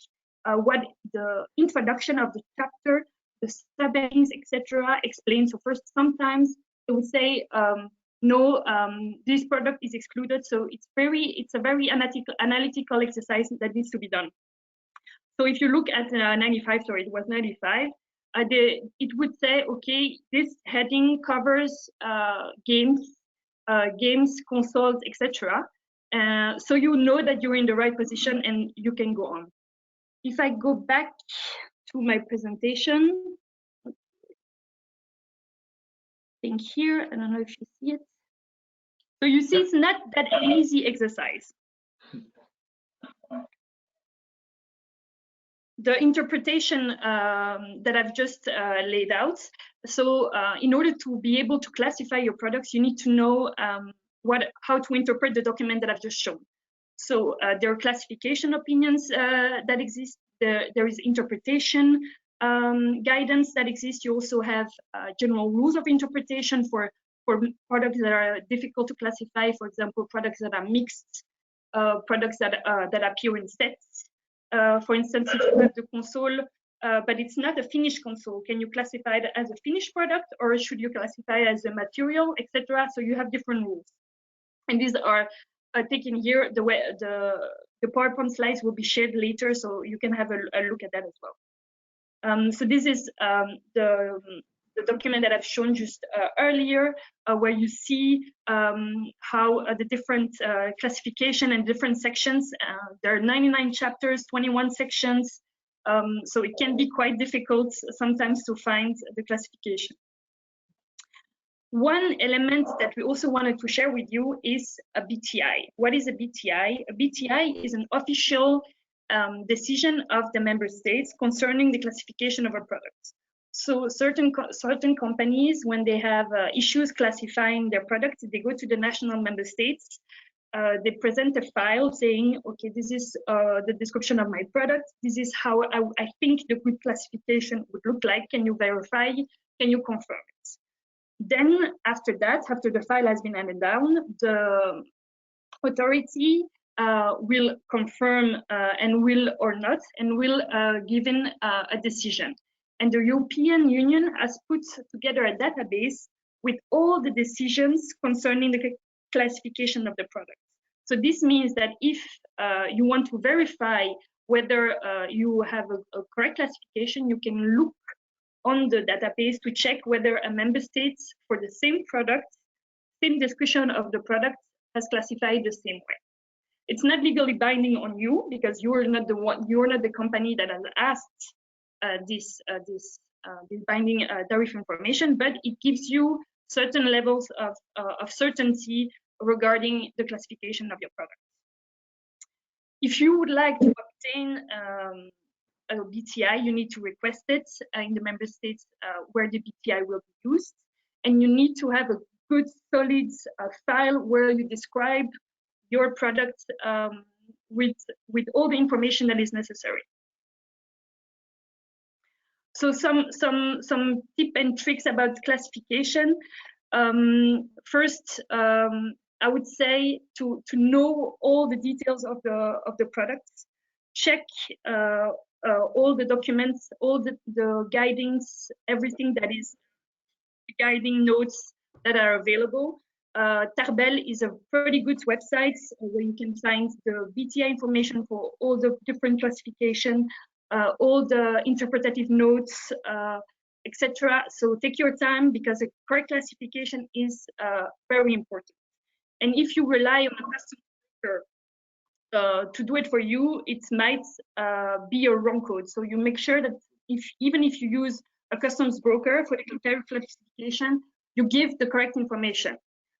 [SPEAKER 4] what the introduction of the chapter, the subheadings, etc. explains. So first, sometimes it would say no, this product is excluded. So it's a very analytical exercise that needs to be done. So if you look at 95, sorry, it was 95. It would say, okay, this heading covers games, consoles, etc. So you know that you're in the right position and you can go on. If I go back to my presentation, I think here, I don't know if you see it. So you see, it's not that an easy exercise. The interpretation that I've just laid out. So in order to be able to classify your products, you need to know how to interpret the document that I've just shown. So there are classification opinions that exist. There is interpretation guidance that exists. You also have general rules of interpretation for products that are difficult to classify. For example, products that are mixed, products that appear in sets. For instance, if you have the console, but it's not a finished console, can you classify it as a finished product, or should you classify it as a material, etc.? So you have different rules, and these are taken here. The PowerPoint slides will be shared later, so you can have a look at that as well. So this is the document that I've shown just earlier, where you see how the different classification and different sections. There are 99 chapters, 21 sections, so it can be quite difficult sometimes to find the classification. One element that we also wanted to share with you is a BTI. What is a BTI? A BTI is an official decision of the member states concerning the classification of a product. So certain companies, when they have issues classifying their products, they go to the national member states. They present a file saying, okay, this is the description of my product. This is how I think the good classification would look like. Can you verify? Can you confirm it? Then after that, after the file has been handed down, the authority will confirm and will or not, and will give in a decision. And the European Union has put together a database with all the decisions concerning the classification of the product. So this means that if you want to verify whether you have a correct classification, you can look on the database to check whether a member state for the same product, same description of the product, has classified the same way. It's not legally binding on you because you're not the company that has asked this binding tariff information, but it gives you certain levels of certainty regarding the classification of your product. If you would like to obtain a BTI, you need to request it in the member states where the BTI will be used, and you need to have a good solid file where you describe your product with all the information that is necessary. So some tips and tricks about classification. First, I would say to know all the details of the products. Check all the documents, all the guidings, everything that is guiding notes that are available. Tarbell is a pretty good website where you can find the BTI information for all the different classification, all the interpretative notes, etc. So take your time, because a correct classification is very important. And if you rely on a custom broker to do it for you, it might be a wrong code. So you make sure that even if you use a customs broker for the classification, you give the correct information.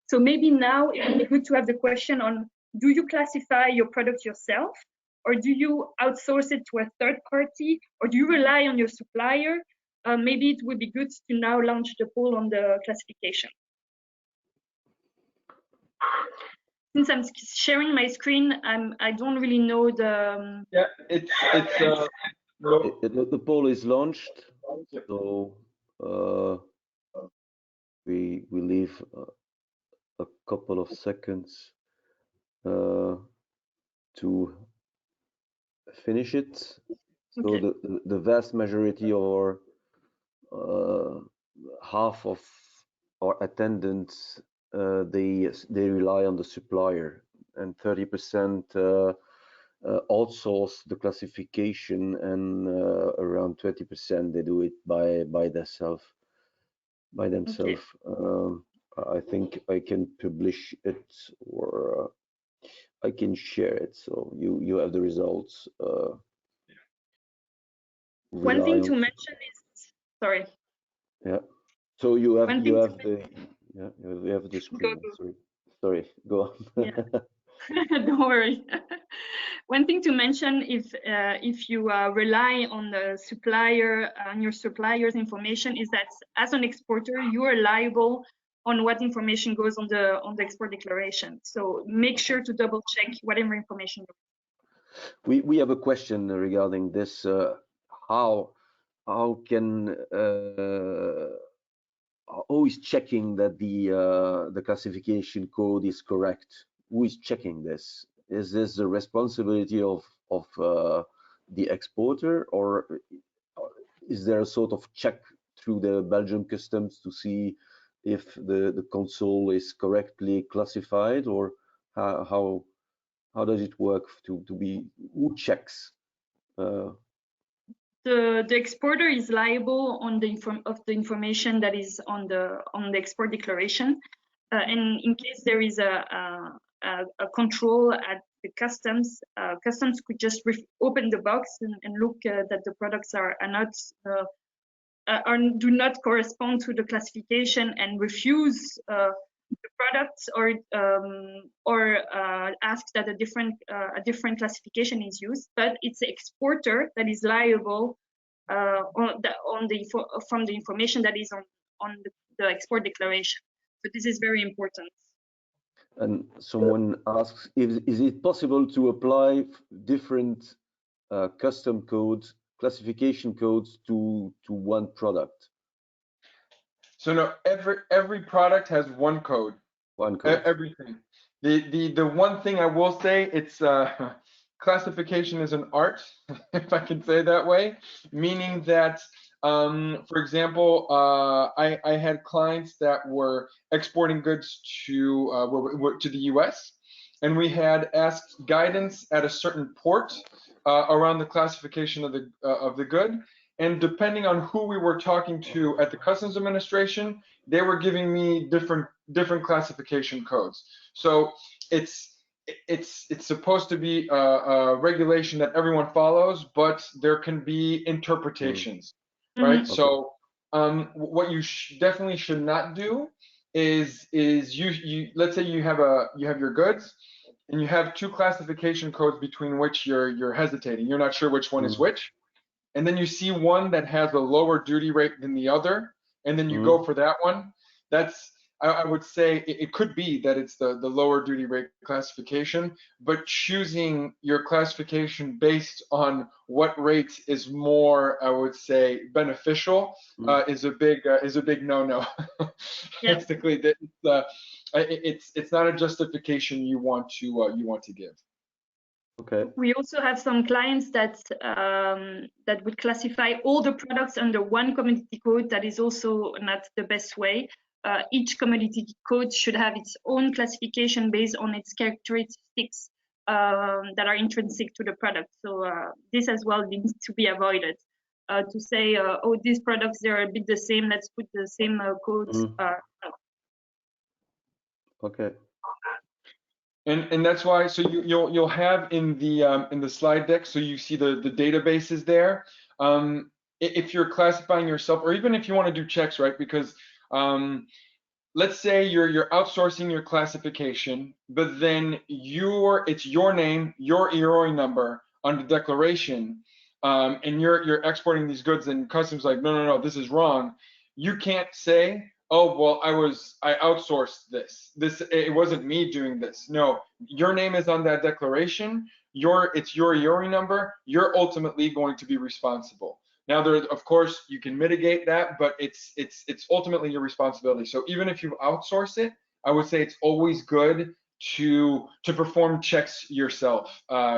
[SPEAKER 4] So maybe now it would be good to have the question on, do you classify your product yourself, or do you outsource it to a third party, or do you rely on your supplier? Maybe it would be good to now launch the poll on the classification. Since I'm sharing my screen, I don't really know the.
[SPEAKER 3] Yeah,
[SPEAKER 1] the poll is launched, so we leave a couple of seconds to finish it. So
[SPEAKER 4] Okay.
[SPEAKER 1] the vast majority, or half of our attendants, they rely on the supplier, and 30% outsource the classification, and around 20% they do it by themselves. Okay. I think I can publish it, or I can share it, so you have the results.
[SPEAKER 4] One thing to mention is, sorry.
[SPEAKER 1] Yeah. So you have the screen. Sorry, go on.
[SPEAKER 4] Yeah. Don't worry. One thing to mention, if you rely on the supplier, on your supplier's information, is that as an exporter, you are liable on what information goes on the export declaration. So make sure to double check whatever information.
[SPEAKER 1] We have a question regarding this. How can who is checking that the classification code is correct? Who is checking this? Is this the responsibility of the exporter, or is there a sort of check through the Belgian customs to see if the console is correctly classified, or how does it work to be, who checks?
[SPEAKER 4] The exporter is liable on the information that is on the export declaration, and in case there is a control at the customs, customs could just open the box and look that the products are not do not correspond to the classification, and refuse the products, or ask that a different classification is used. But it's the exporter that is liable from the information that is on the export declaration. So this is very important.
[SPEAKER 1] And someone asks, is it possible to apply different custom codes, classification codes to one product?
[SPEAKER 3] So no, every product has one code.
[SPEAKER 1] One code.
[SPEAKER 3] Everything. The one thing I will say, it's classification is an art, if I can say that way, meaning that, for example, I had clients that were exporting goods to the US, and we had asked guidance at a certain port around the classification of the good. And depending on who we were talking to at the Customs Administration, they were giving me different classification codes. So it's supposed to be a regulation that everyone follows, but there can be interpretations, right? Okay. So what you definitely should not do is you let's say you have your goods, and you have two classification codes between which you're hesitating. You're not sure which one is which. And then you see one that has a lower duty rate than the other, and then you go for that one. That's, I would say it could be that it's the lower duty rate classification, but choosing your classification based on what rate is more, I would say, beneficial is a big no-no. Yeah. Basically, it's not a justification you want to give.
[SPEAKER 1] Okay.
[SPEAKER 4] We also have some clients that that would classify all the products under one commodity code. That is also not the best way. Each commodity code should have its own classification based on its characteristics that are intrinsic to the product. So this as well needs to be avoided. To say, oh, these products, they're a bit the same, let's put the same codes. No.
[SPEAKER 1] Okay.
[SPEAKER 3] And that's why, so you'll have in the slide deck, so you see the databases there. If you're classifying yourself, or even if you want to do checks, right? Because let's say you're outsourcing your classification, but then it's your name, your EROI number on the declaration, and you're exporting these goods, and customs like, no, this is wrong. You can't say, oh, well, I outsourced this. It wasn't me doing this. No, your name is on that declaration. It's your EROI number. You're ultimately going to be responsible. Now, of course, you can mitigate that, but it's ultimately your responsibility. So even if you outsource it, I would say it's always good to perform checks yourself,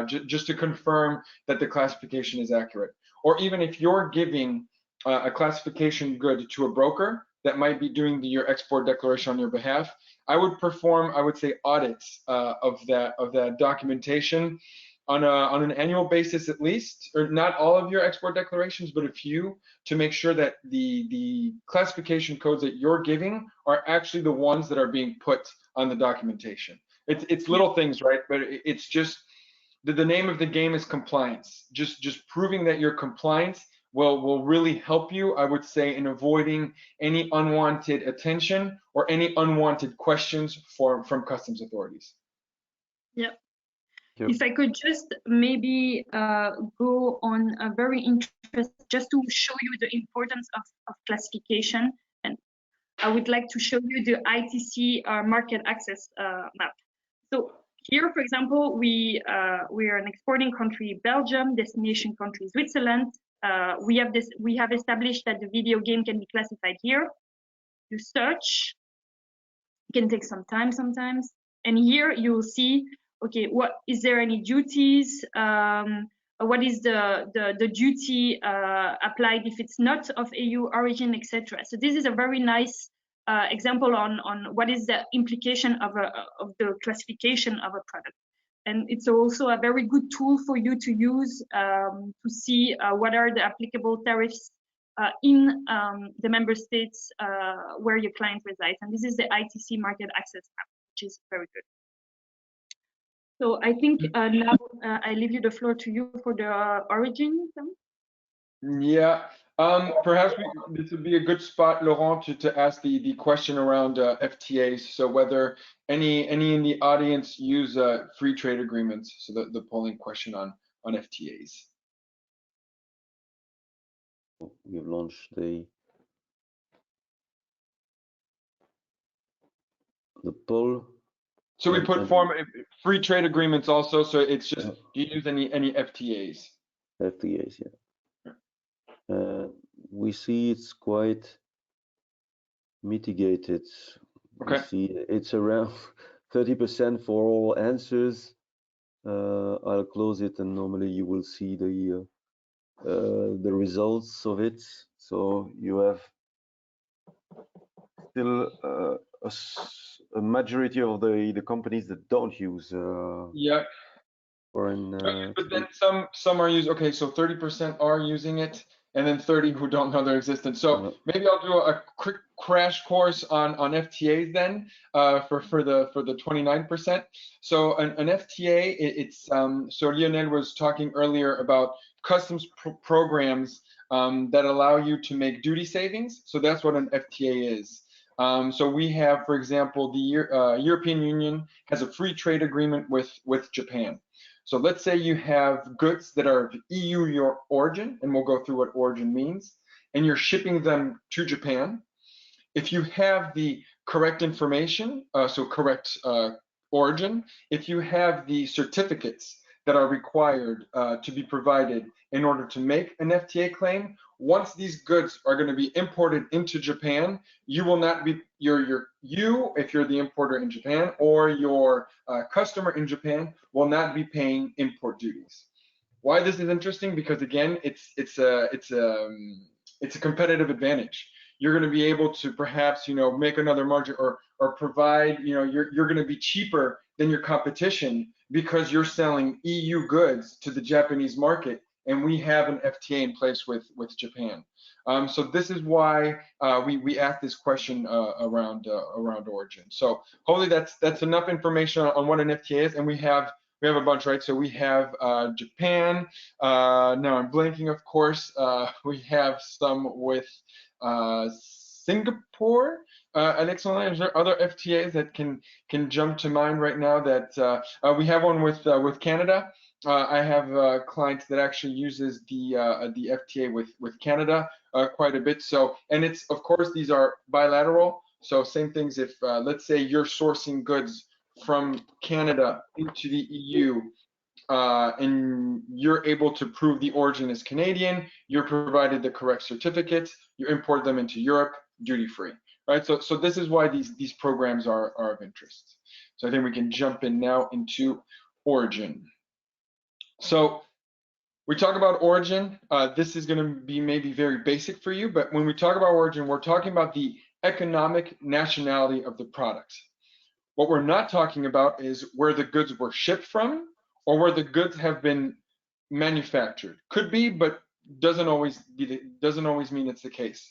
[SPEAKER 3] just to confirm that the classification is accurate. Or even if you're giving a classification good to a broker that might be doing your export declaration on your behalf, I would perform, I would say, audits of that documentation on an annual basis at least, or not all of your export declarations, but a few, to make sure that the classification codes that you're giving are actually the ones that are being put on the documentation. It's little things, right? But it's just the name of the game is compliance. Just proving that you're compliant will really help you, I would say, in avoiding any unwanted attention or any unwanted questions from customs authorities.
[SPEAKER 4] Yeah. If I could just maybe go on a very interesting, just to show you the importance of classification, and I would like to show you the ITC market access map. So here, for example, we are an exporting country, Belgium, destination country, Switzerland. We have established that the video game can be classified here. You search, it can take some time sometimes, and here you will see, okay, what is there any duties? What is the duty applied if it's not of EU origin, etc. So this is a very nice example on what is the implication of the classification of a product. And it's also a very good tool for you to use to see what are the applicable tariffs in the member states where your client resides. And this is the ITC market access app, which is very good. So I think now I leave you the floor to you for the origin.
[SPEAKER 3] Yeah, perhaps this would be a good spot, Laurent, to ask the question around FTAs. So whether any in the audience use free trade agreements. So the polling question on FTAs.
[SPEAKER 1] We've launched the poll.
[SPEAKER 3] So we put free trade agreements also. So it's just, do you use any FTAs?
[SPEAKER 1] FTAs, yeah. We see it's quite mitigated.
[SPEAKER 3] Okay.
[SPEAKER 1] We see it's around 30% for all answers. I'll close it, and normally you will see the results of it. So you have still a majority of the companies that don't use
[SPEAKER 3] Yeah.
[SPEAKER 1] foreign.
[SPEAKER 3] But then some are using. Okay, so 30% are using it, and then 30 who don't know their existence. So maybe I'll do a quick crash course on FTAs then for the 29%. So an FTA, it's so Lionel was talking earlier about customs programs that allow you to make duty savings. So that's what an FTA is. So we have, for example, the European Union has a free trade agreement with Japan. So let's say you have goods that are of EU your origin, and we'll go through what origin means, and you're shipping them to Japan. If you have the correct information, so correct origin, if you have the certificates that are required to be provided in order to make an FTA claim. Once these goods are going to be imported into Japan, you will not be, if you're the importer in Japan, or your customer in Japan will not be paying import duties. Why this is interesting? Because again, it's a competitive advantage. You're going to be able to perhaps, make another margin or provide, you're going to be cheaper than your competition because you're selling EU goods to the Japanese market, and we have an FTA in place with Japan. So this is why we asked this question around origin. So hopefully that's enough information on what an FTA is, and we have a bunch, right? So we have Japan. Now I'm blanking, of course. We have some with Singapore. Alexandre, is there other FTAs that can jump to mind right now? That we have one with Canada. I have clients that actually uses the FTA with Canada quite a bit. So, and it's, of course, these are bilateral. So same things if let's say you're sourcing goods from Canada into the EU, and you're able to prove the origin is Canadian, you're provided the correct certificates, you import them into Europe duty-free, right? So this is why these programs are of interest. So I think we can jump in now into origin. So we talk about origin. This is going to be maybe very basic for you, but when we talk about origin, we're talking about the economic nationality of the product. What we're not talking about is where the goods were shipped from or where the goods have been manufactured. Could be, but doesn't always mean it's the case.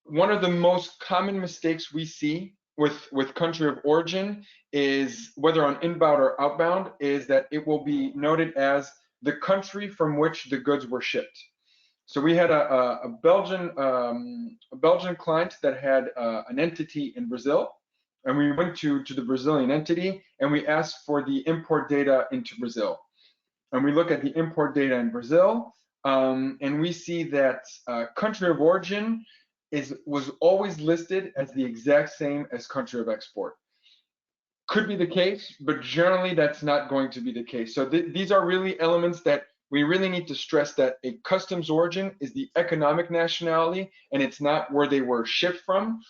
[SPEAKER 3] One of the most common mistakes we see with country of origin is, whether on inbound or outbound, is that it will be noted as the country from which the goods were shipped. So we had a Belgian client that had an entity in Brazil, and we went to the Brazilian entity and we asked for the import data into Brazil. And we look at the import data in Brazil, and we see that country of origin was always listed as the exact same as country of export. Could be the case, but generally that's not going to be the case. So these are really elements that we really need to stress, that a customs origin is the economic nationality, and it's not where they were shipped from,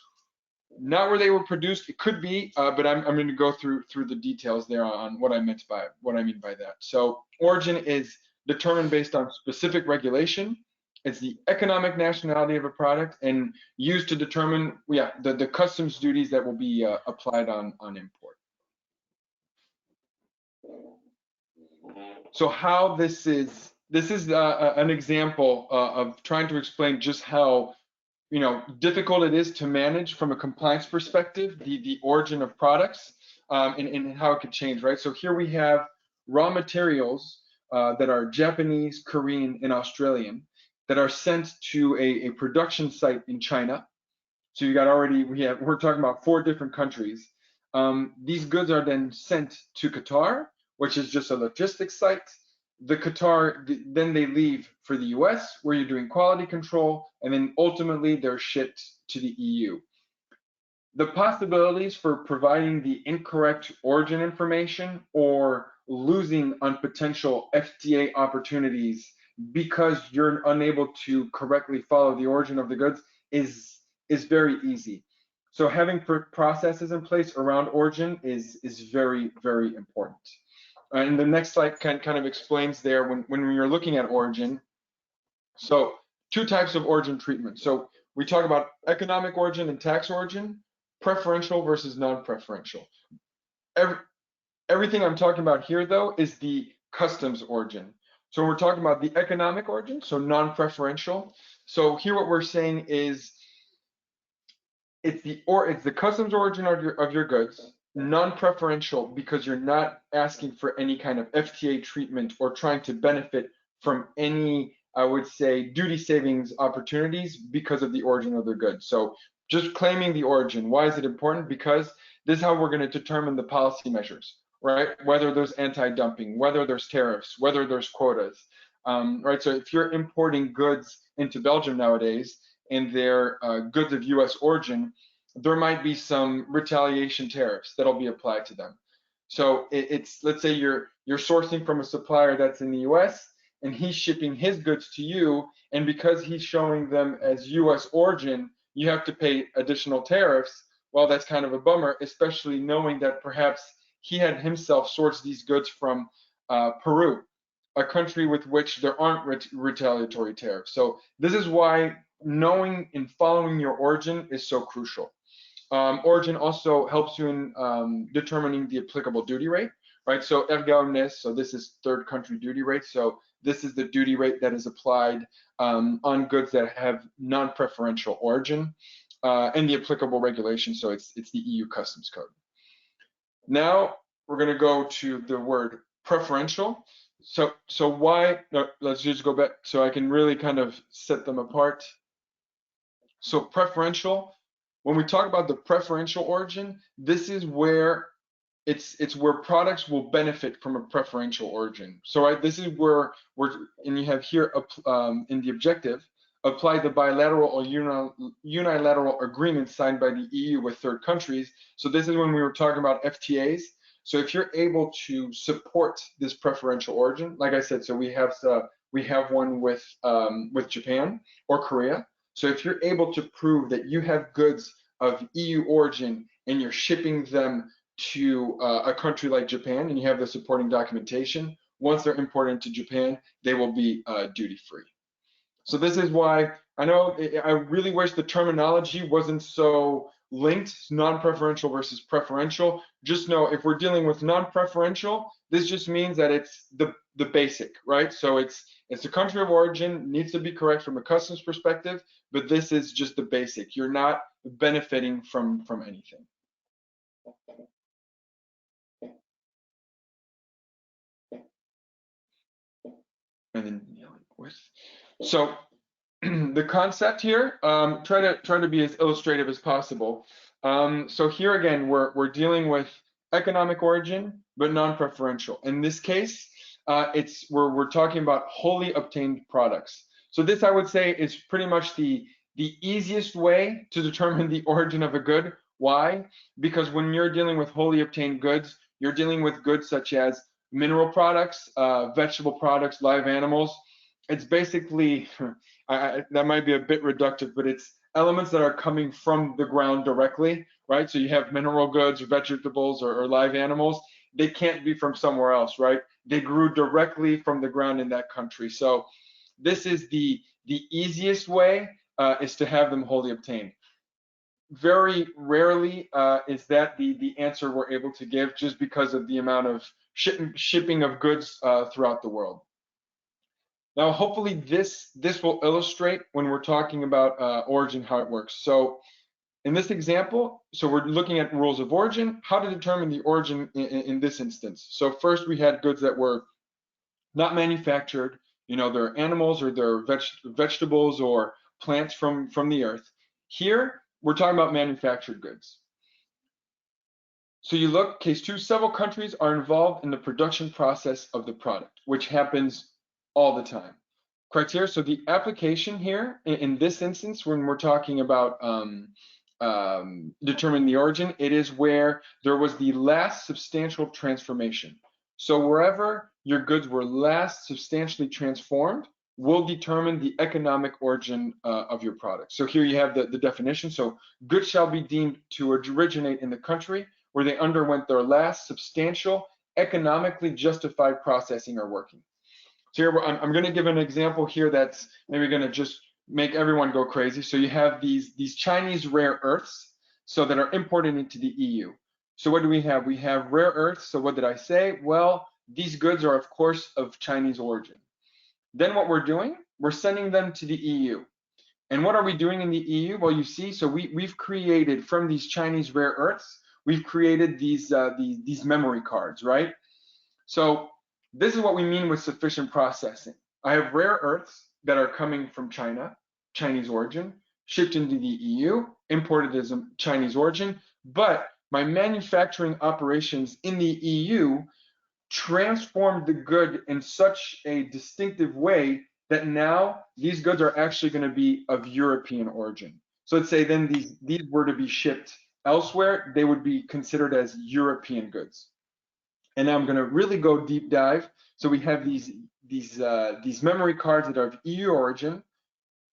[SPEAKER 3] not where they were produced. It could be, but I'm going to go through the details there on what I mean by that. So origin is determined based on specific regulation. It's the economic nationality of a product and used to determine, the customs duties that will be applied on import. So how this is an example of trying to explain just how difficult it is to manage from a compliance perspective, the origin of products, and how it could change, right? So here we have raw materials that are Japanese, Korean, and Australian that are sent to a production site in China. So you got we're talking about 4 different countries. These goods are then sent to Qatar, which is just a logistics site. The Qatar, then they leave for the US, where you're doing quality control, and then ultimately they're shipped to the EU. The possibilities for providing the incorrect origin information or losing on potential FTA opportunities because you're unable to correctly follow the origin of the goods is very easy. So having processes in place around origin is very, very important. And the next slide kind of explains there when you're looking at origin. So 2 types of origin treatment. So we talk about economic origin and tax origin, preferential versus non-preferential. Everything I'm talking about here, though, is the customs origin. So we're talking about the economic origin, so non-preferential. So here what we're saying is it's the customs origin of your goods, non-preferential because you're not asking for any kind of FTA treatment or trying to benefit from any, I would say, duty savings opportunities because of the origin of their goods. So just claiming the origin. Why is it important? Because this is how we're going to determine the policy measures, right? Whether there's anti-dumping, whether there's tariffs, whether there's quotas, right? So if you're importing goods into Belgium nowadays and they're goods of US origin, there might be some retaliation tariffs that'll be applied to them. So it's, let's say you're sourcing from a supplier that's in the US and he's shipping his goods to you, and because he's showing them as US origin, you have to pay additional tariffs. Well, that's kind of a bummer, especially knowing that perhaps he had himself sourced these goods from Peru, a country with which there aren't retaliatory tariffs. So this is why knowing and following your origin is so crucial. Origin also helps you in determining the applicable duty rate, right? So erga, so this is third country duty rate. So this is the duty rate that is applied on goods that have non-preferential origin and the applicable regulation. So it's the EU Customs Code. Now we're going to go to the word preferential. So why? No, let's just go back so I can really kind of set them apart. So preferential. When we talk about the preferential origin, this is where it's where products will benefit from a preferential origin. So right, this is where and you have here in the objective, apply the bilateral or unilateral agreements signed by the EU with third countries. So this is when we were talking about FTAs. So if you're able to support this preferential origin, like I said, so we have one with Japan or Korea. So if you're able to prove that you have goods of EU origin and you're shipping them to a country like Japan and you have the supporting documentation, once they're imported into Japan, they will be duty-free. So this is why I know I really wish the terminology wasn't so linked, non-preferential versus preferential. Just know if we're dealing with non-preferential, this just means that it's the basic, right? So it's the country of origin, needs to be correct from a customs perspective, but this is just the basic. You're not benefiting from anything. And then so the concept here, try to be as illustrative as possible. So here again, we're dealing with economic origin, but non-preferential. In this case, we're talking about wholly obtained products. So this, I would say, is pretty much the easiest way to determine the origin of a good. Why? Because when you're dealing with wholly obtained goods, you're dealing with goods such as mineral products, vegetable products, live animals. It's basically, that might be a bit reductive, but it's elements that are coming from the ground directly, right? So you have mineral goods, vegetables, or live animals. They can't be from somewhere else, right? They grew directly from the ground in that country. So this is the easiest way is to have them wholly obtained. Very rarely is that the answer we're able to give, just because of the amount of shipping of goods throughout the world. Now, hopefully this will illustrate when we're talking about origin, how it works. So in this example, so we're looking at rules of origin, how to determine the origin in this instance. So first we had goods that were not manufactured, they're animals or they're vegetables or plants from the earth. Here, we're talking about manufactured goods. So you look, case 2, several countries are involved in the production process of the product, which happens all the time. Criteria, so the application here, in this instance, when we're talking about determining the origin, it is where there was the last substantial transformation. So wherever your goods were last substantially transformed will determine the economic origin of your product. So here you have the definition. So goods shall be deemed to originate in the country where they underwent their last substantial, economically justified processing or working. So here I'm going to give an example here that's maybe going to just make everyone go crazy. So you have these Chinese rare earths, so that are imported into the EU. So what do we have? We have rare earths. So what did I say? Well, these goods are of course of Chinese origin. Then what we're doing, we're sending them to the EU. And what are we doing in the EU? Well, you see, so we've created from these Chinese rare earths, we've created these memory cards, right? So this is what we mean with sufficient processing. I have rare earths that are coming from China, Chinese origin, shipped into the EU, imported as a Chinese origin, but my manufacturing operations in the EU transformed the good in such a distinctive way that now these goods are actually going to be of European origin. So let's say then these were to be shipped elsewhere, they would be considered as European goods. And now I'm going to really go deep dive. So we have these memory cards that are of EU origin,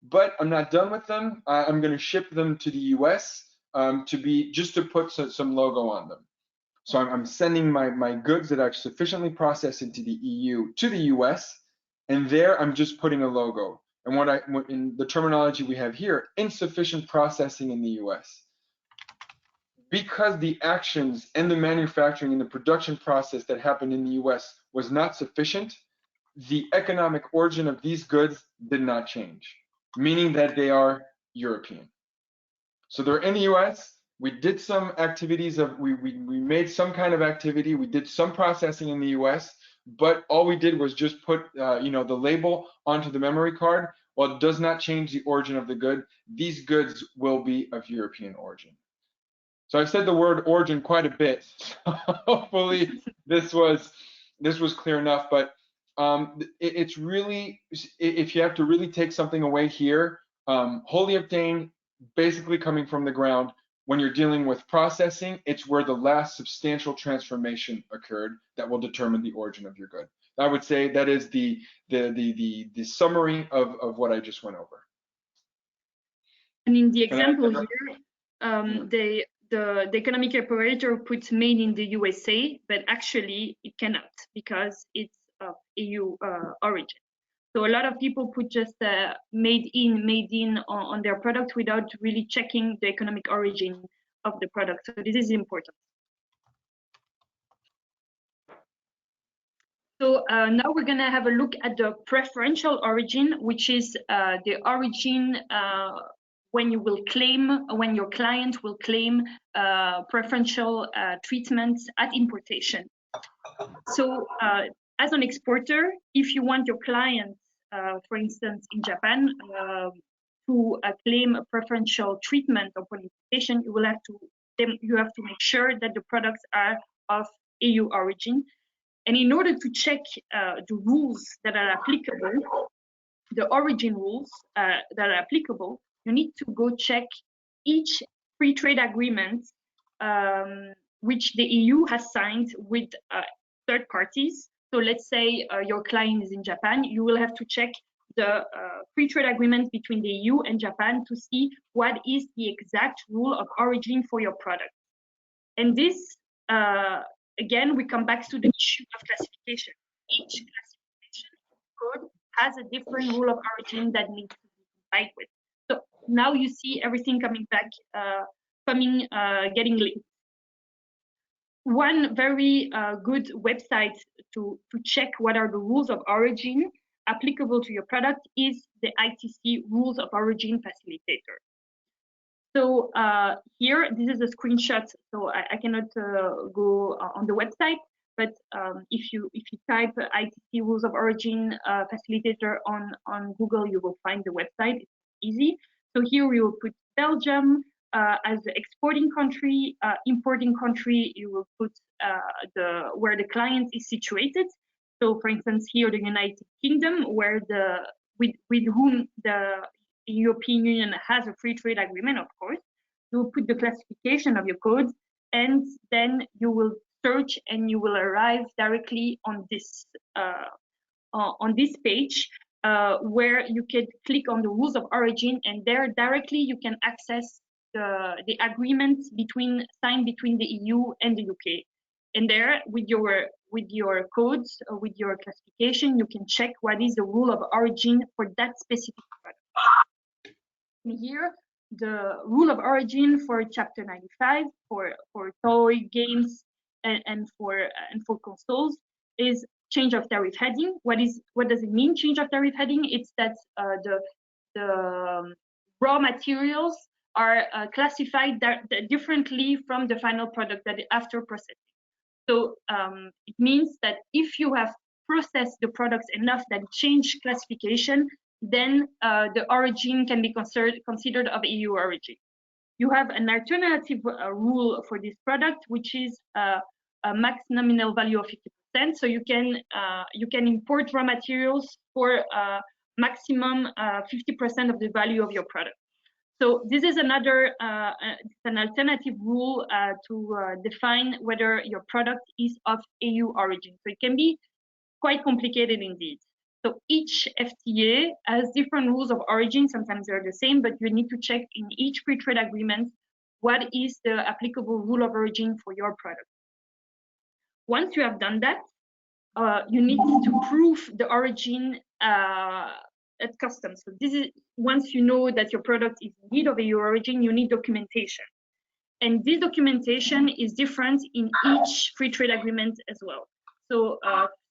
[SPEAKER 3] but I'm not done with them. I'm going to ship them to the US just to put some logo on them. So I'm sending my goods that I've sufficiently processed into the EU to the US, and there I'm just putting a logo. And what in the terminology we have here, insufficient processing in the US. Because the actions and the manufacturing and the production process that happened in the US was not sufficient, the economic origin of these goods did not change, meaning that they are European. So they're in the US. We did some activities we made some kind of activity. We did some processing in the US, but all we did was just put the label onto the memory card. While it does not change the origin of the good, these goods will be of European origin. So I've said the word origin quite a bit. Hopefully this was clear enough. But it's really, if you have to really take something away here, wholly obtained, basically coming from the ground. When you're dealing with processing, it's where the last substantial transformation occurred that will determine the origin of your good. I would say that is the summary of what I just went over.
[SPEAKER 4] And in the example here, the economic operator puts made in the USA, but actually it cannot because it's of EU origin. So a lot of people put just made in on their product without really checking the economic origin of the product. So this is important. So now we're gonna have a look at the preferential origin, which is the origin when your client will claim preferential treatment at importation. So as an exporter, if you want your client, for instance, in Japan, to claim a preferential treatment upon importation, you have to make sure that the products are of EU origin. And in order to check the rules that are applicable, the origin rules that are applicable, you need to go check each free trade agreement which the EU has signed with third parties. So let's say your client is in Japan, you will have to check the free trade agreement between the EU and Japan to see what is the exact rule of origin for your product. And this, again, we come back to the issue of classification. Each classification code has a different rule of origin that needs to be complied with. So now you see everything coming back, getting linked. One very good website to check what are the rules of origin applicable to your product is the ITC Rules of Origin Facilitator. So here, this is a screenshot, so I cannot go on the website, but if you type ITC Rules of Origin Facilitator on Google, you will find the website. It's easy. So here we will put Belgium as the exporting country. Importing country, you will put where the client is situated. So for instance, here the United Kingdom, where with whom the European Union has a free trade agreement, of course. You will put the classification of your code, and then you will search and you will arrive directly on this page where you can click on the rules of origin, and there directly you can access the agreement signed between the EU and the UK. And there, with your codes, with your classification, you can check what is the rule of origin for that specific product. And here, the rule of origin for Chapter 95 for toy games and for consoles is change of tariff heading. What does it mean, change of tariff heading? It's that the raw materials are classified differently from the final product that after processing. So it means that if you have processed the products enough that change classification, then the origin can be considered of EU origin. You have an alternative rule for this product, which is a max nominal value of 50%. So you can import raw materials for maximum 50% of the value of your product. So this is another an alternative rule to define whether your product is of EU origin. So it can be quite complicated indeed. So each FTA has different rules of origin. Sometimes they're the same, but you need to check in each free trade agreement what is the applicable rule of origin for your product. Once you have done that, you need to prove the origin at customs. So this is, once you know that your product is indeed of EU origin, you need documentation. And this documentation is different in each free trade agreement as well. So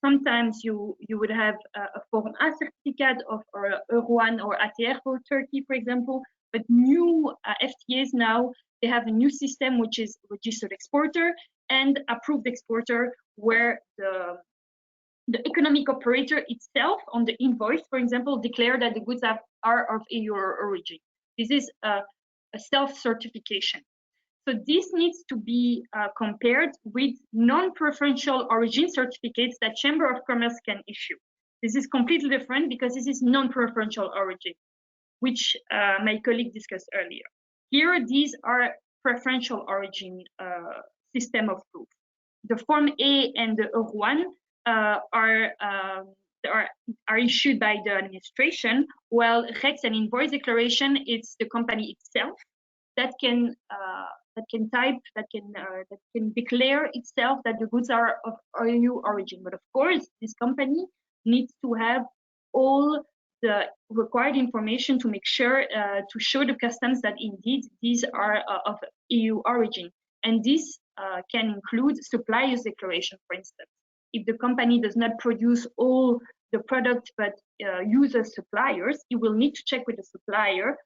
[SPEAKER 4] sometimes you would have a Form A certificate of or Euro1 or ATR for Turkey, for example, but new FTAs now, they have a new system, which is registered exporter and approved exporter, where the economic operator itself on the invoice, for example, declare that the goods are of EU origin. This is a self-certification. So this needs to be compared with non-preferential origin certificates that Chamber of Commerce can issue. This is completely different because this is non-preferential origin, which my colleague discussed earlier. Here, these are preferential origin system of proof. The Form A and the Euro1 are issued by the administration, while Rex and invoice declaration, it's the company itself that can declare itself that the goods are of EU origin. But of course, this company needs to have all the required information to make sure to show the customs that indeed these are of EU origin. And this can include suppliers declaration, for instance. If the company does not produce all the product but uses suppliers, you will need to check with the supplier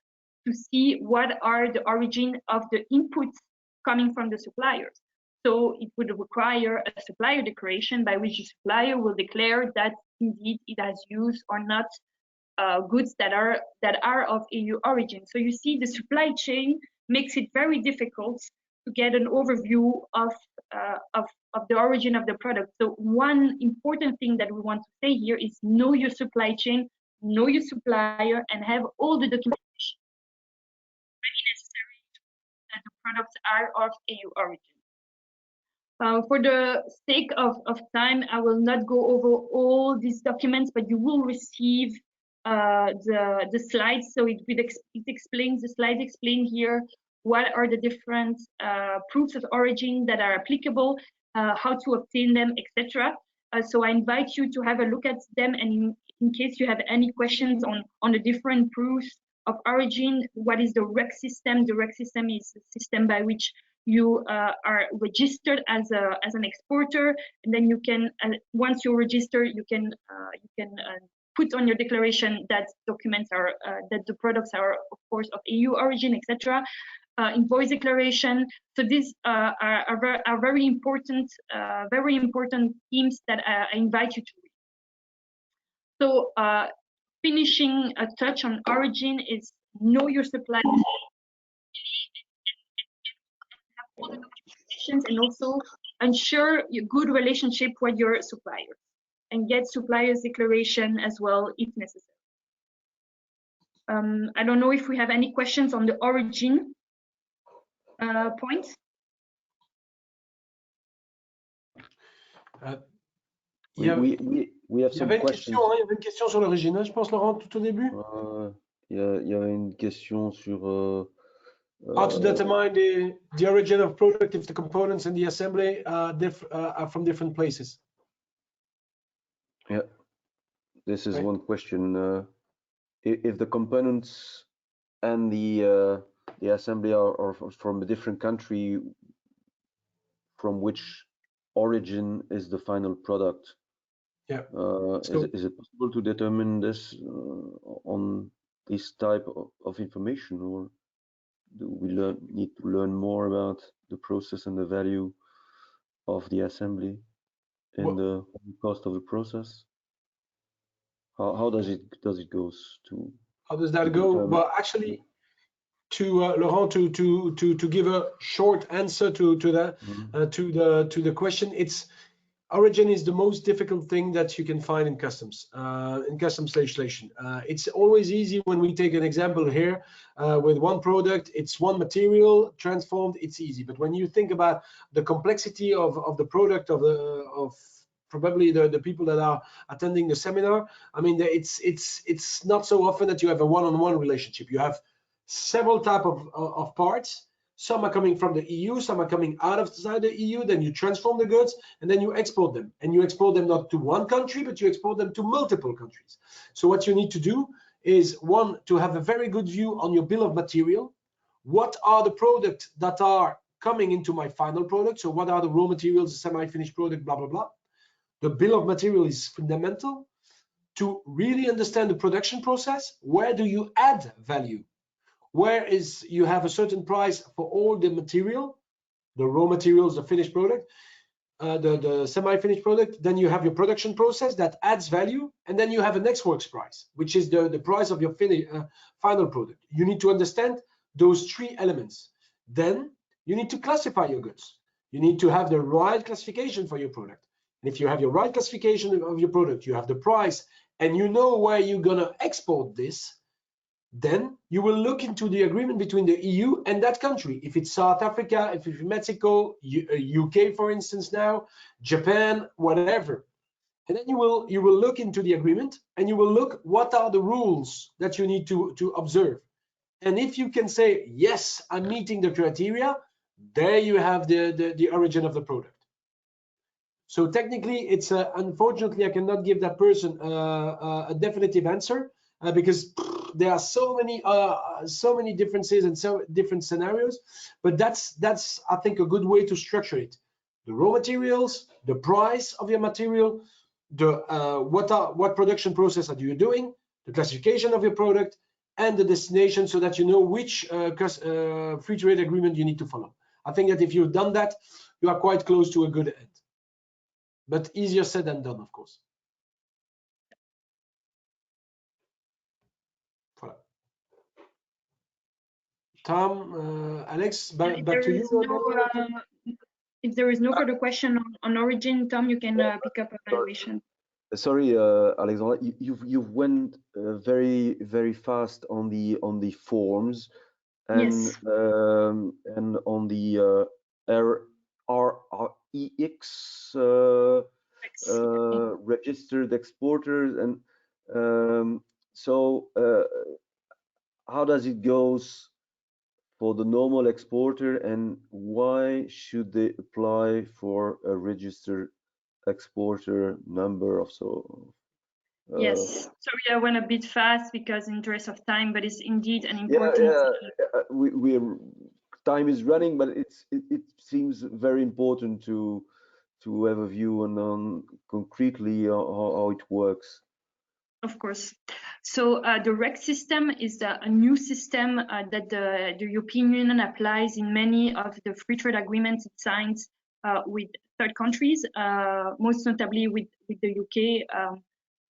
[SPEAKER 4] to see what are the origin of the inputs coming from the suppliers. So it would require a supplier declaration by which the supplier will declare that indeed it has used or not goods that are of EU origin. So you see, the supply chain makes it very difficult to get an overview of the origin of the product. So one important thing that we want to say here is know your supply chain, know your supplier, and have all the documentation really necessary that the products are of EU origin. For the sake of time, I will not go over all these documents, but you will receive the slides. So it explains, the slides explain here what are the different proofs of origin that are applicable, how to obtain them, etc. So I invite you to have a look at them, and in case you have any questions on the different proofs of origin, what is the REC system? The REC system is a system by which you are registered as an exporter, and then you can, once you register, you can put on your declaration that documents are that the products are of course of EU origin, etc. Invoice declaration. So these are very important themes that I invite you to read. So finishing a touch on origin is know your supply chain, have all the documentations, and also ensure a good relationship with your suppliers and get suppliers declaration as well if necessary. I don't know if we have any questions on the origin point.
[SPEAKER 1] We have some questions.
[SPEAKER 2] Il y avait une question sur l'origine, je pense, Laurent, tout au début.
[SPEAKER 1] Il y avait une question sur
[SPEAKER 2] how to determine the origin of product if the components in the assembly are from different places.
[SPEAKER 1] Yeah, this is one question. If the components and the assembly are from a different country, from which origin is the final product?
[SPEAKER 2] Yeah.
[SPEAKER 1] Is it possible to determine this on this type of information, or do we need to learn more about the process and the value of the assembly and the cost of the process? How does it goes to?
[SPEAKER 2] How does that go? Well, actually, to Laurent, to give a short answer to that, to the question, it's origin is the most difficult thing that you can find in customs legislation. It's always easy when we take an example here with one product, it's one material transformed, it's easy. But when you think about the complexity of the product of probably the people that are attending the seminar, I mean, it's not so often that you have a one-on-one relationship. You have several type of parts. Some are coming from the EU, some are coming outside the EU, then you transform the goods and then you export them. And you export them not to one country, but you export them to multiple countries. So what you need to do is, one, to have a very good view on your bill of material. What are the products that are coming into my final product? So what are the raw materials, the semi-finished product, blah, blah, blah. The bill of material is fundamental to really understand the production process. Where do you add value? Where is you have a certain price for all the material, the raw materials, the finished product, the semi-finished product. Then you have your production process that adds value, and then you have a next works price, which is the price of your final product. You need to understand those three elements. Then you need to classify your goods. You need to have the right classification for your product. And if you have your right classification of your product, you have the price, and you know where you're gonna export this, then you will look into the agreement between the EU and that country. If it's South Africa, if it's Mexico, UK, for instance, now, Japan, whatever. And then you will look into the agreement and you will look what are the rules that you need to observe. And if you can say, yes, I'm meeting the criteria, there you have the origin of the product. So technically, it's unfortunately, I cannot give that person a definitive answer because there are so many differences and so different scenarios. But that's I think a good way to structure it: the raw materials, the price of your material, the what production process are you doing, the classification of your product, and the destination, so that you know which free trade agreement you need to follow. I think that if you've done that, you are quite close to a good end. But easier said than done, of course. Voilà. Tom, Alex, back to you.
[SPEAKER 4] If there is no further question on origin, Tom, you can pick up evaluation.
[SPEAKER 1] Sorry, Alexandra, you've went very fast on the forms and
[SPEAKER 4] Yes.
[SPEAKER 1] And on the REX registered exporters, and so how does it goes for the normal exporter, and why should they apply for a registered exporter number of so?
[SPEAKER 4] Yes, sorry, I went a bit fast because in interest of time, but it's indeed an important.
[SPEAKER 1] We time is running, but it seems very important to have a view on concretely how it works.
[SPEAKER 4] Of course. So the REC system is a new system that the European Union applies in many of the free trade agreements it signs with third countries, most notably with the UK,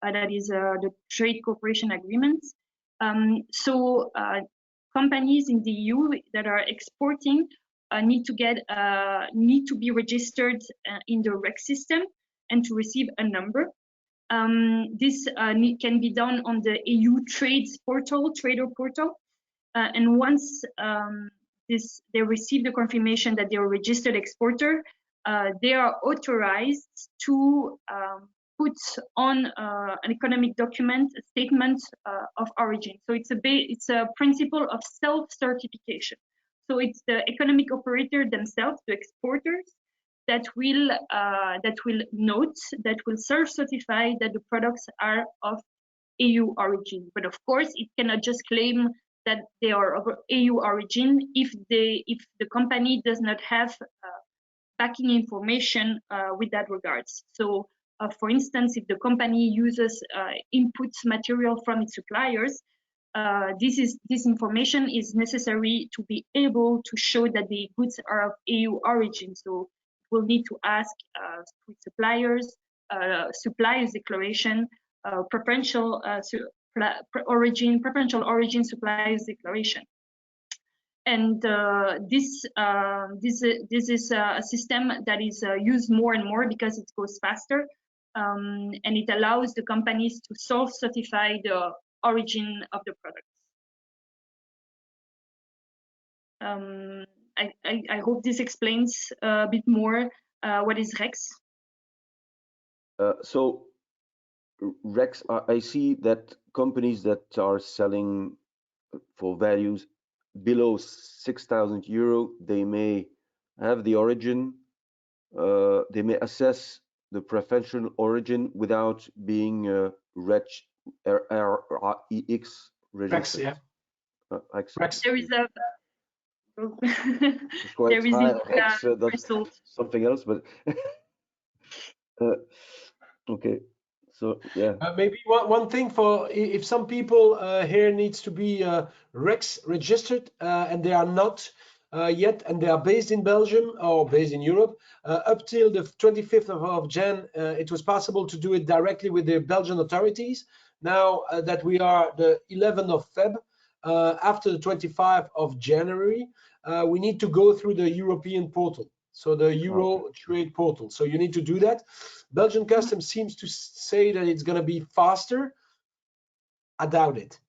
[SPEAKER 4] that is the trade cooperation agreements. So companies in the EU that are exporting need to be registered in the REC system and to receive a number. This can be done on the EU Trades portal, Trader portal, and once they receive the confirmation that they are a registered exporter, they are authorized to put on an economic document, a statement of origin. So it's a principle of self-certification. So it's the economic operator themselves, the exporters, that will note, that will self-certify that the products are of EU origin. But of course, it cannot just claim that they are of EU origin if the company does not have backing information with that regards. So, for instance, if the company uses input material from its suppliers, this information is necessary to be able to show that the goods are of EU origin. So we'll need to ask suppliers, suppliers declaration, preferential origin suppliers declaration. And this is a system that is used more and more because it goes faster, and it allows the companies to self-certify the origin of the products. I hope this explains a bit more what is REX.
[SPEAKER 1] So REX, I see that companies that are selling for values below 6,000 euro, they may have the origin, they may assess the preferential origin without being REX registered.
[SPEAKER 2] Yeah.
[SPEAKER 1] Rex.
[SPEAKER 4] There is a
[SPEAKER 1] It's quite
[SPEAKER 4] there is
[SPEAKER 1] high.
[SPEAKER 4] a
[SPEAKER 1] Rex, that's
[SPEAKER 4] result.
[SPEAKER 1] something else, but okay. So yeah.
[SPEAKER 2] Maybe one thing for if some people here needs to be REX registered and they are not yet, and they are based in Belgium or based in Europe, up till the 25th of Jan, it was possible to do it directly with the Belgian authorities. Now that we are the 11th of Feb, after the 25th of January, we need to go through the European portal. So the Euro trade portal. So you need to do that. Belgian customs seems to say that it's going to be faster. I doubt it.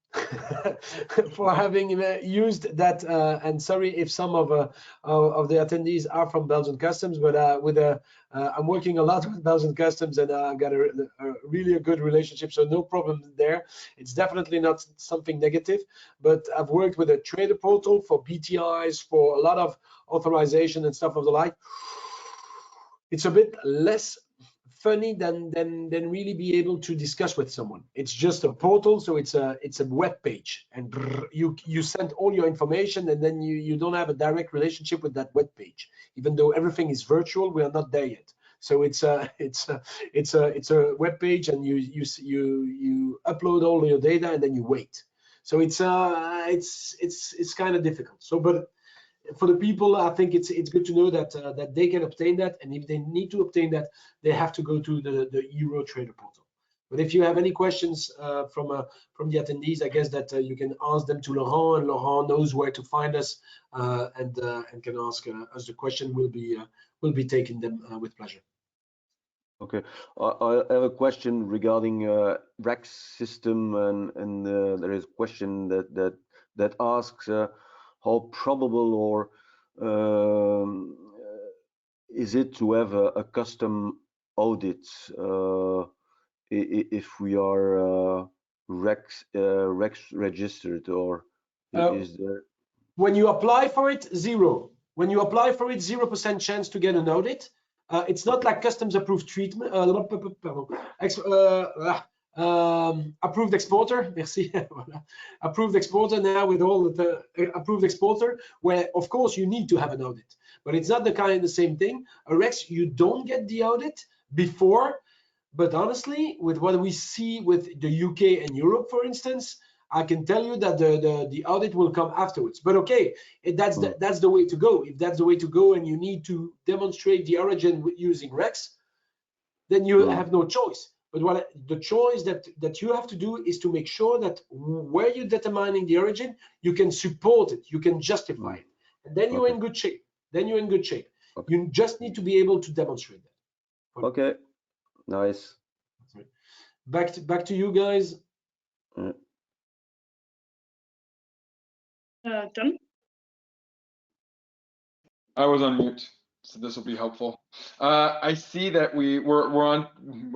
[SPEAKER 2] For having used that, and sorry if some of the attendees are from Belgian customs, but I'm working a lot with Belgian customs, and I got a really good relationship, so no problem there. It's definitely not something negative, but I've worked with a trader portal for BTIs, for a lot of authorization and stuff of the like. It's a bit less funny than really be able to discuss with someone. It's just a portal, so it's a web page, and you send all your information, and then you don't have a direct relationship with that web page. Even though everything is virtual, we are not there yet. So it's a web page, and you upload all your data, and then you wait. So it's kind of difficult. So but for the people, I think it's good to know that that they can obtain that, and if they need to obtain that, they have to go to the Euro Trader portal. But if you have any questions from the attendees, I guess that you can ask them to Laurent, and Laurent knows where to find us, and can ask us the question. We'll be taking them with pleasure.
[SPEAKER 1] Okay, I have a question regarding REX system, and there is a question that asks how probable or is it to have a custom audit if we are REX registered, or is there?
[SPEAKER 2] When you apply for it, zero. When you apply for it, 0% chance to get an audit. It's not like customs approved treatment. Approved exporter, merci. Approved exporter now with all the approved exporter, where of course you need to have an audit, but it's not the same thing. A REX, you don't get the audit before, but honestly, with what we see with the UK and Europe, for instance, I can tell you that the audit will come afterwards. But okay, that's the way to go. If that's the way to go, and you need to demonstrate the origin using REX, then you have no choice. But the choice that you have to do is to make sure that where you're determining the origin, you can support it, you can justify it, and then you're in good shape. Then you're in good shape. Okay. You just need to be able to demonstrate that.
[SPEAKER 1] Okay, nice.
[SPEAKER 2] Back to you guys.
[SPEAKER 4] John?
[SPEAKER 3] I was on mute, so this will be helpful. I see that we're on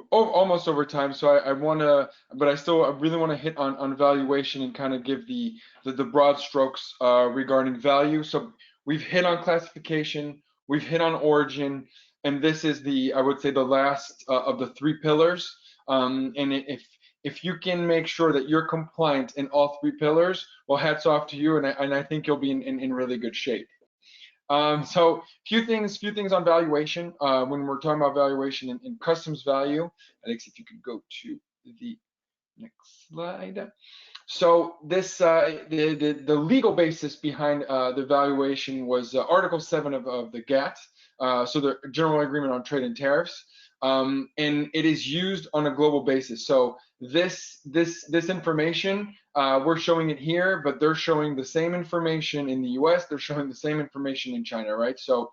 [SPEAKER 3] almost over time, so I want to, but I really want to hit on valuation and kind of give the broad strokes regarding value. So we've hit on classification, we've hit on origin, and this is I would say the last of the three pillars. And if you can make sure that you're compliant in all three pillars, well, hats off to you, and I think you'll be in really good shape. So few things on valuation. When we're talking about valuation in customs value, Alex, if you could go to the next slide. So this the legal basis behind the valuation was Article 7 of the GATT, so the General Agreement on Trade and Tariffs. and it is used on a global basis. So this information, we're showing it here, but they're showing the same information in the US, they're showing the same information in China, right? So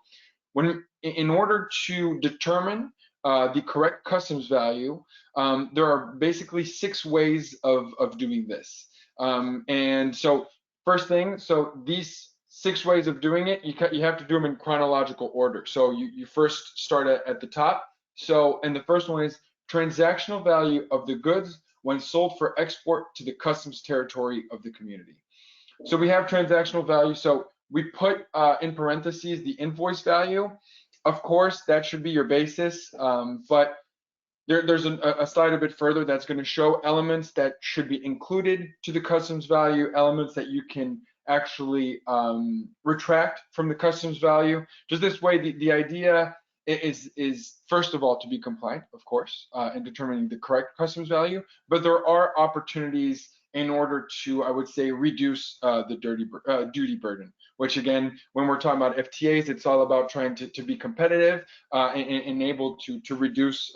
[SPEAKER 3] in order to determine the correct customs value, there are basically 6 ways of doing this. And so first thing, so these 6 ways of doing it, you have to do them in chronological order. So you first start at the top. So, and the first one is transactional value of the goods when sold for export to the customs territory of the community. So we have transactional value. So we put in parentheses the invoice value. Of course, that should be your basis, but there's a slide a bit further that's going to show elements that should be included to the customs value, elements that you can actually retract from the customs value. Just this way, the idea is first of all to be compliant, of course, in determining the correct customs value, but there are opportunities in order to, I would say, reduce the duty burden, which again, when we're talking about FTAs, it's all about trying to be competitive and able to reduce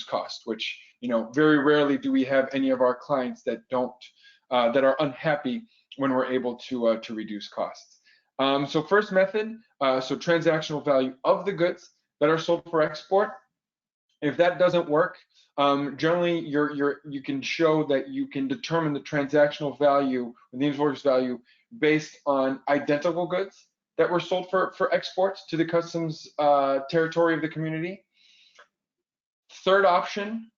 [SPEAKER 3] cost, which, you know, very rarely do we have any of our clients that that are unhappy when we're able to reduce costs. So first method, so transactional value of the goods that are sold for export. If that doesn't work, generally you can show that you can determine the transactional value, the invoice value, based on identical goods that were sold for exports to the customs territory of the community. Third option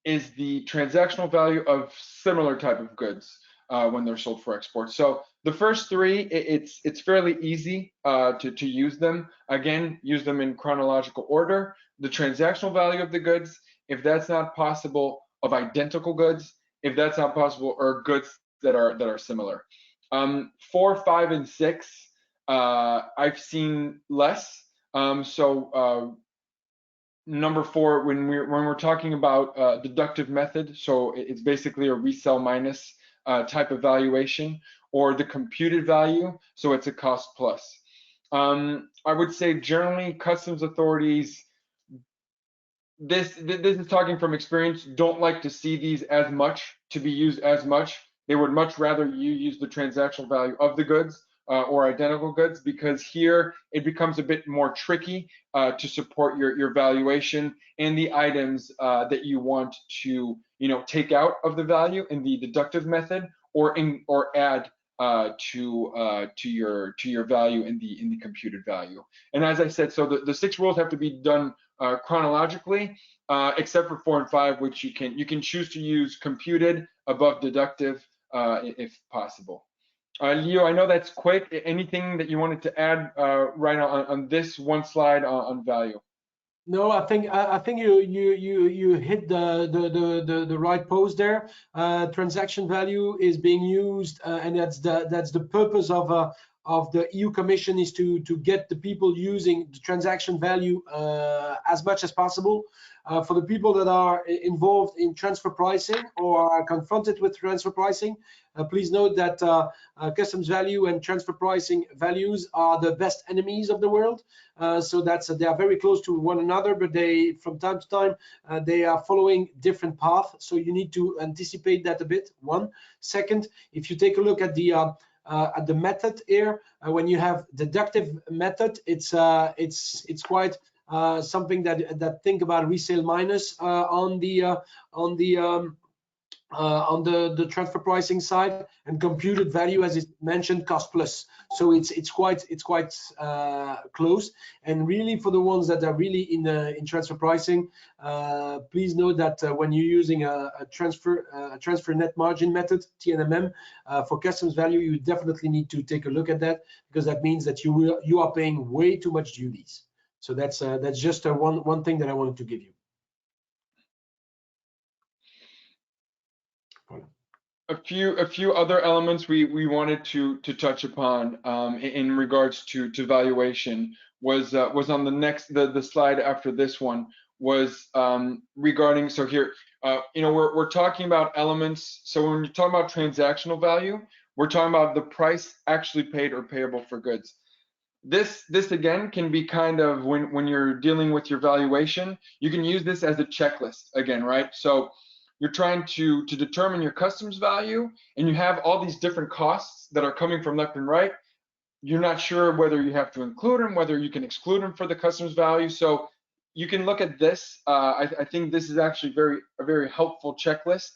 [SPEAKER 3] is the transactional value of similar type of goods when they're sold for export. So the first 3, it's fairly easy to use them. Again, use them in chronological order. The transactional value of the goods, if that's not possible, of identical goods, if that's not possible, or goods that are similar. 4, 5, and 6, I've seen less. Number 4, when we're talking about deductive method, so it's basically a resell minus type of valuation, or the computed value, so it's a cost plus. I would say generally customs authorities, this is talking from experience, don't like to see these as much, to be used as much. They would much rather you use the transactional value of the goods or identical goods, because here it becomes a bit more tricky to support your valuation and the items that you want to, you know, take out of the value in the deductive method, or add to your value in the computed value. And as I said, so the 6 rules have to be done chronologically, except for 4 and 5, which you can choose to use computed above deductive if possible. Leo, I know that's quick. Anything that you wanted to add right on this one slide on value?
[SPEAKER 2] No, I think you hit the right pose there. Transaction value is being used, and that's the purpose of the EU Commission, is to get the people using the transaction value as much as possible. For the people that are involved in transfer pricing or are confronted with transfer pricing, please note that customs value and transfer pricing values are the best enemies of the world. So they are very close to one another, but they, from time to time, they are following different paths. So you need to anticipate that a bit. One. Second, if you take a look at the method here, when you have deductive method, it's quite something that think about resale minus on the transfer pricing side, and computed value, as it mentioned, cost plus. So it's quite close. And really, for the ones that are really in transfer pricing, please note that when you're using a transfer net margin method, TNMM, for customs value, you definitely need to take a look at that, because that means that you are paying way too much duties. So that's just one thing that I wanted to give you.
[SPEAKER 3] A few other elements we wanted to touch upon in regards to valuation was on the slide after this one, was regarding, so here, you know, we're talking about elements. So when you talk about transactional value, we're talking about the price actually paid or payable for goods. This again can be kind of when you're dealing with your valuation, you can use this as a checklist again, right? So you're trying to determine your customs value, and you have all these different costs that are coming from left and right. You're not sure whether you have to include them, whether you can exclude them for the customs value. So you can look at this. I think this is actually a very helpful checklist.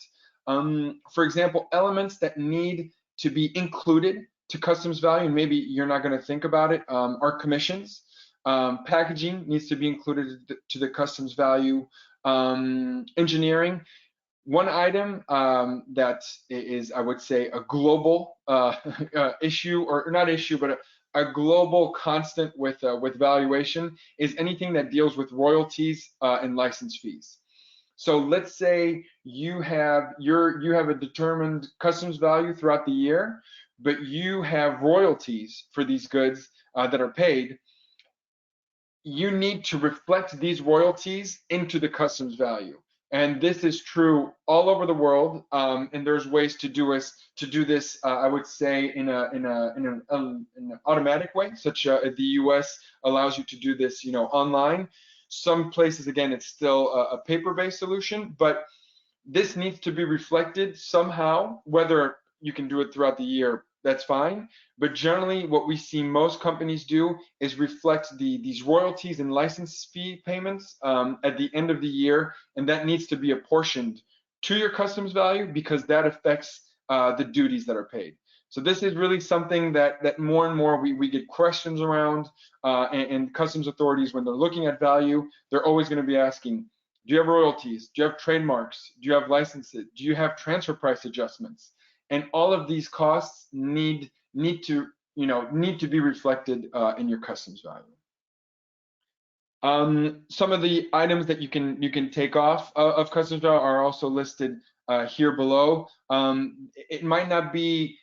[SPEAKER 3] For example, elements that need to be included to customs value, and maybe you're not going to think about it, are commissions. Packaging needs to be included to the customs value. Engineering. One item that is, I would say, a global issue, or not issue, but a global constant with valuation is anything that deals with royalties and license fees. So let's say you have a determined customs value throughout the year, but you have royalties for these goods that are paid. You need to reflect these royalties into the customs value. And this is true all over the world, and there's ways to do this. I would say in an automatic way, such as the U.S. allows you to do this, online. Some places, again, it's still a paper-based solution, but this needs to be reflected somehow. Whether you can do it throughout the year, that's fine. But generally, what we see most companies do is reflect these royalties and license fee payments at the end of the year, and that needs to be apportioned to your customs value because that affects the duties that are paid. So this is really something that more and more we get questions around, and customs authorities, when they're looking at value, they're always going to be asking, do you have royalties? Do you have trademarks? Do you have licenses? Do you have transfer price adjustments? And all of these costs need to be reflected in your customs value. Some of the items that you can take off of customs value are also listed here below. It might not be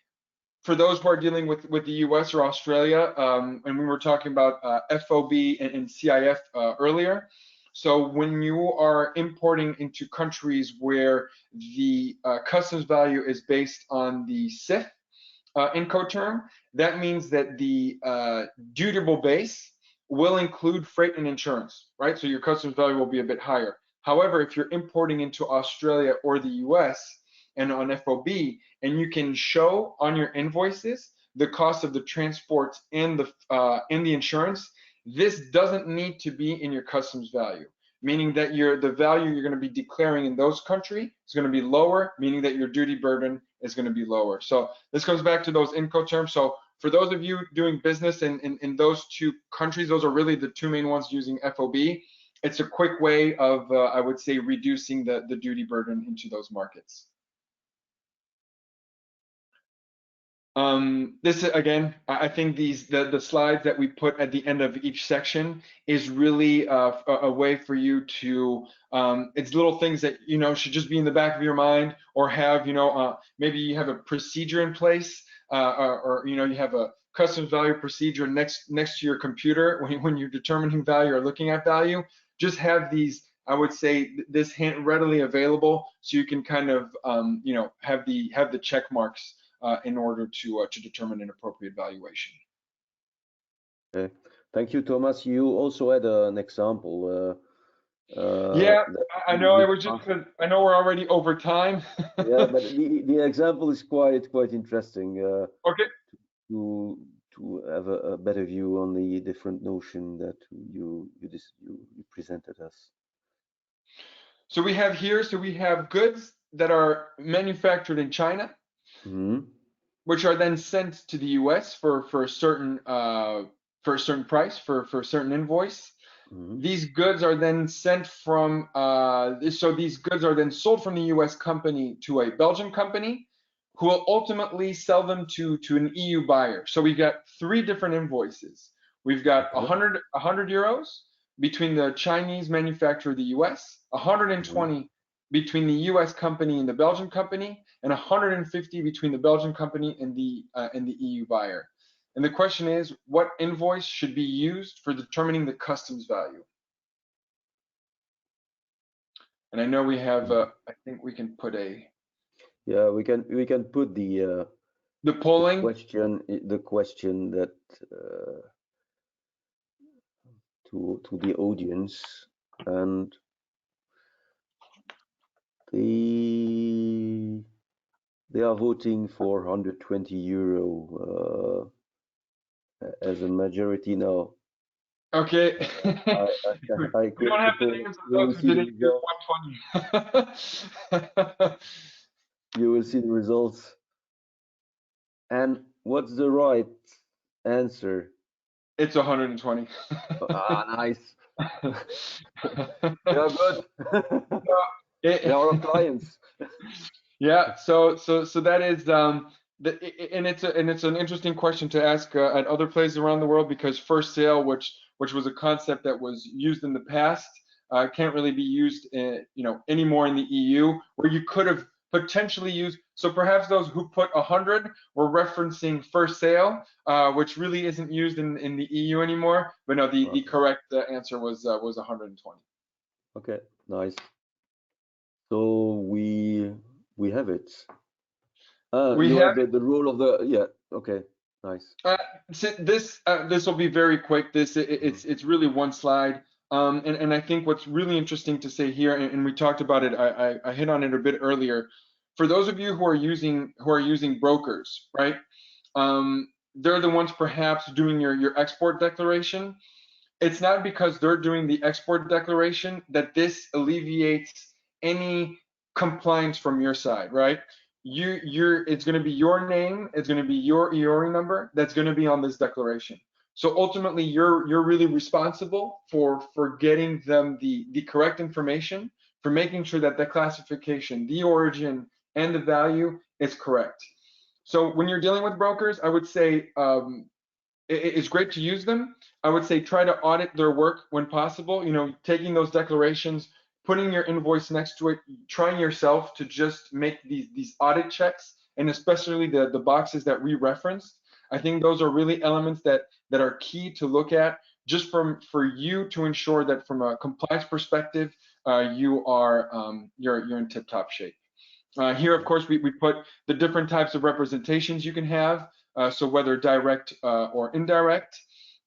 [SPEAKER 3] for those who are dealing with the US or Australia, and we were talking about FOB and CIF earlier. So when you are importing into countries where the customs value is based on the CIF Incoterm, that means that the dutiable base will include freight and insurance, right? So your customs value will be a bit higher. However, if you're importing into Australia or the US and on FOB, and you can show on your invoices the cost of the transport and the insurance, this doesn't need to be in your customs value, meaning that the value you're going to be declaring in those countries is going to be lower, meaning that your duty burden is going to be lower. So this goes back to those Incoterms. So for those of you doing business in those two countries, those are really the two main ones using FOB. It's a quick way of, I would say, reducing the duty burden into those markets. This again, I think the slides that we put at the end of each section is really a way for you to, it's little things that should just be in the back of your mind, or have maybe you have a procedure in place, or you have a customs value procedure next to your computer when you're determining value or looking at value. Just have these, I would say, this readily available, so you can kind of have the check marks in order to determine an appropriate valuation.
[SPEAKER 1] Okay, thank you, Thomas. You also had an example.
[SPEAKER 3] Yeah, I know. I know we're already over time.
[SPEAKER 1] Yeah, but the example is quite interesting.
[SPEAKER 3] Okay.
[SPEAKER 1] To have a better view on the different notion that you presented us.
[SPEAKER 3] So we have goods that are manufactured in China, which are then sent to the US for a certain price, for a certain invoice. These goods are then sent from these goods are then sold from the US company to a Belgian company, who will ultimately sell them to an EU buyer. So we've got three different invoices. We've got 100 euros between the Chinese manufacturer, the US, 120 between the US company and the Belgian company, and 150 between the Belgian company and the EU buyer. And the question is, what invoice should be used for determining the customs value? And I know we have, I think we can put a.
[SPEAKER 1] Yeah, we can put the
[SPEAKER 3] polling
[SPEAKER 1] the question that to the audience, and they are voting for 120 euro as a majority now.
[SPEAKER 3] Okay.
[SPEAKER 1] I
[SPEAKER 3] You don't have the names of those who didn't use 120.
[SPEAKER 1] You will see the results. And what's the right answer?
[SPEAKER 3] It's 120.
[SPEAKER 1] Nice. They are good. They are our clients.
[SPEAKER 3] Yeah. So that is and it's an interesting question to ask at other places around the world, because first sale, which was a concept that was used in the past, can't really be used anymore in the EU, where you could have potentially used. So perhaps those who put 100 were referencing first sale, which really isn't used in the EU anymore. But no, the correct answer was 120.
[SPEAKER 1] Okay, nice. So we have it.
[SPEAKER 3] We
[SPEAKER 1] you
[SPEAKER 3] have
[SPEAKER 1] the rule of the Okay, nice.
[SPEAKER 3] So this will be very quick. It's really one slide. And I think what's really interesting to say here, and we talked about it, I hit on it a bit earlier. For those of you who are using brokers, right? They're the ones perhaps doing your export declaration. It's not because they're doing the export declaration that this alleviates any compliance from your side, right? It's going to be your name, it's going to be your EORI number that's going to be on this declaration. So ultimately, you're really responsible for getting them the correct information, for making sure that the classification, the origin, and the value is correct. So when you're dealing with brokers, I would say it's great to use them. I would say try to audit their work when possible. Taking those declarations, putting your invoice next to it, trying yourself to just make these audit checks, and especially the boxes that we referenced. I think those are really elements that are key to look at, just for you to ensure that from a compliance perspective, you're in tip-top shape. Here, of course, we put the different types of representations you can have. So whether direct or indirect.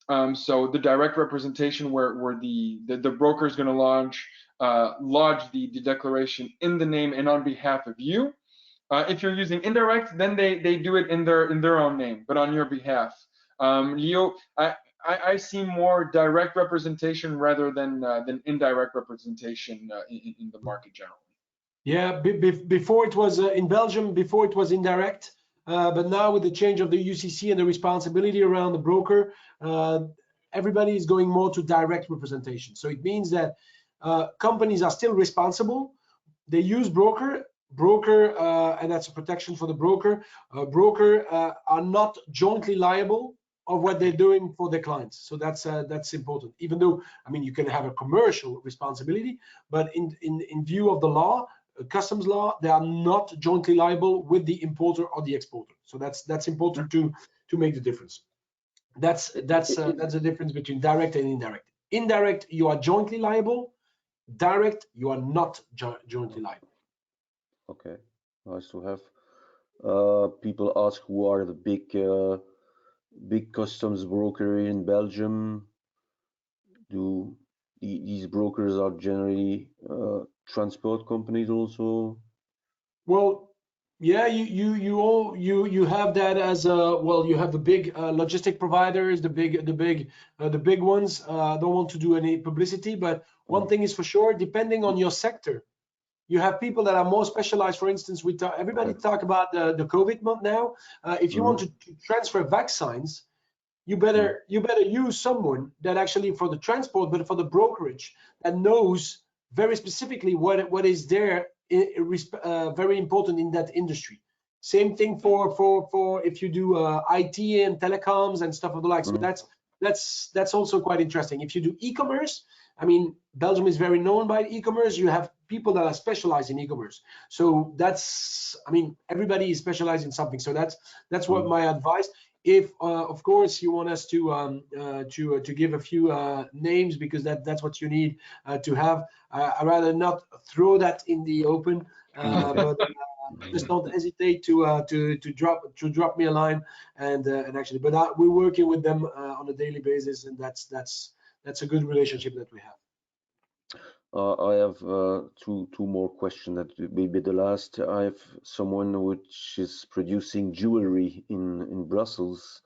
[SPEAKER 3] So the direct representation, where the broker is going to lodge the declaration in the name and on behalf of you. If you're using indirect, then they do it in their own name, but on your behalf. Leo, I see more direct representation rather than indirect representation in the market generally.
[SPEAKER 2] Yeah, before it was in Belgium, before it was indirect. But now with the change of the UCC and the responsibility around the broker, everybody is going more to direct representation. So it means that companies are still responsible. They use broker, and that's a protection for the broker. Broker are not jointly liable of what they're doing for their clients. So that's important. Even though, I mean, you can have a commercial responsibility, but in view of the law, customs law, they are not jointly liable with the importer or the exporter. So that's important to make the difference. That's the difference between direct and indirect. Indirect, you are jointly liable. Direct, you are not jointly liable.
[SPEAKER 1] Okay, nice to have. People ask who are the big customs broker in Belgium. Do these brokers are generally transport companies also?
[SPEAKER 2] Well, yeah, you have that as well. You have the big logistic providers, the big ones. Don't want to do any publicity, but one thing is for sure, depending on your sector, you have people that are more specialized. For instance, everybody talk about the COVID month now. If you want to transfer vaccines, you better use someone that actually for the transport, but for the brokerage, that knows very specifically what is there very important in that industry. Same thing for if you do IT and telecoms and stuff of the like. So that's also quite interesting. If you do e-commerce, I mean, Belgium is very known by e-commerce. You have people that are specialized in e-commerce. So I mean, everybody is specialized in something. So that's what my advice. If of course you want us to give a few names, because that's what you need to have. I'd rather not throw that in the open, but just don't hesitate to drop me a line and actually. But we're working with them on a daily basis, and that's that's a good relationship that we have.
[SPEAKER 1] I have two more questions that will be the last. I have someone which is producing jewelry in Brussels,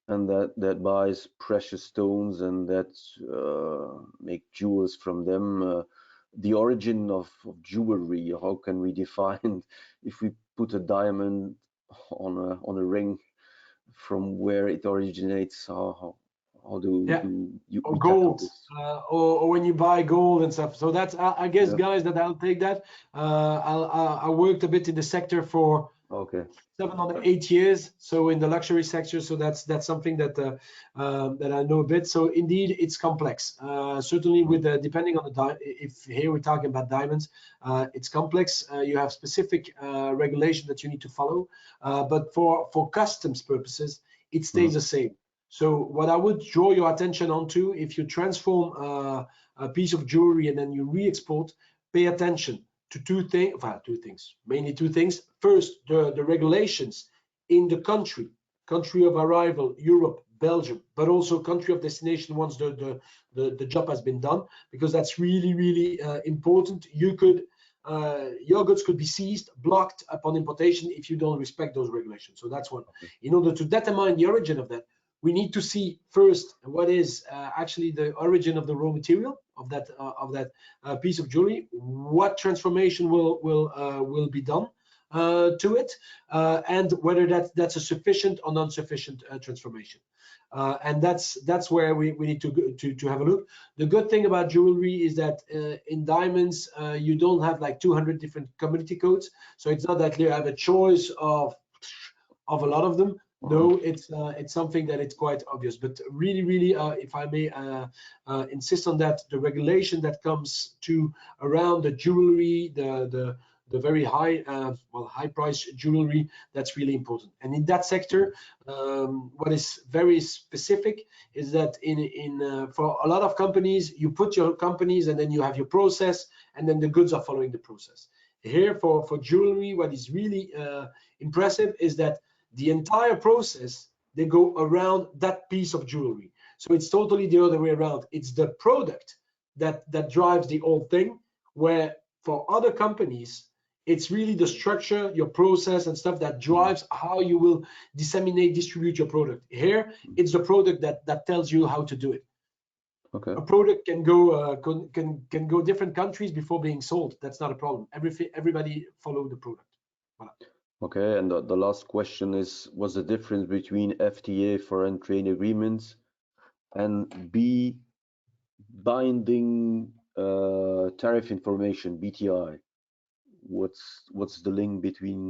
[SPEAKER 1] and that buys precious stones and that make jewels from them. The origin of jewelry, how can we define if we put a diamond on a ring, from where it originates? How do you
[SPEAKER 2] Or
[SPEAKER 1] we tackle
[SPEAKER 2] gold,
[SPEAKER 1] this?
[SPEAKER 2] or when you buy gold and stuff. So that's, I guess,
[SPEAKER 1] Yeah.
[SPEAKER 2] guys, that I'll take that. I worked a bit in the sector for
[SPEAKER 1] Okay.
[SPEAKER 2] 7 or 8 years, so in the luxury sector. So that's something that that I know a bit. So indeed, it's complex. Certainly, with depending on the if here we're talking about diamonds, it's complex. You have specific regulation that you need to follow, but for customs purposes, it stays the same. So what I would draw your attention onto, if you transform a piece of jewelry and then you re-export, pay attention to two things, mainly two things. First, the regulations in the country of arrival, Europe, Belgium, but also country of destination once the job has been done, because that's really important. You could your goods could be seized, blocked upon importation if you don't respect those regulations. So that's one. In order to determine the origin of that, we need to see first what is actually the origin of the raw material of that piece of jewelry, what transformation will be done to it, and whether that's a sufficient or non-sufficient transformation. And that's where we need to have a look. The good thing about jewelry is that in diamonds you don't have like 200 different commodity codes, so it's not that you have a choice of a lot of them. No, it's something that it's quite obvious. But really, if I may insist on that, the regulation that comes to around the jewelry, the very high high price jewelry, that's really important. And in that sector, what is very specific is that in for a lot of companies, you put your companies and then you have your process, and then the goods are following the process. Here for jewelry, what is really impressive is that the entire process, they go around that piece of jewelry. So it's totally the other way around. It's the product that drives the whole thing, where for other companies, it's really the structure, your process and stuff that drives how you will disseminate, distribute your product. Here, it's the product that tells you how to do it.
[SPEAKER 1] Okay.
[SPEAKER 2] A product can go can go different countries before being sold. That's not a problem. Everybody follow the product. Voilà.
[SPEAKER 1] Okay, and the last question is, what's the difference between FTA, foreign trade agreements, and B, binding tariff information, BTI? What's the link between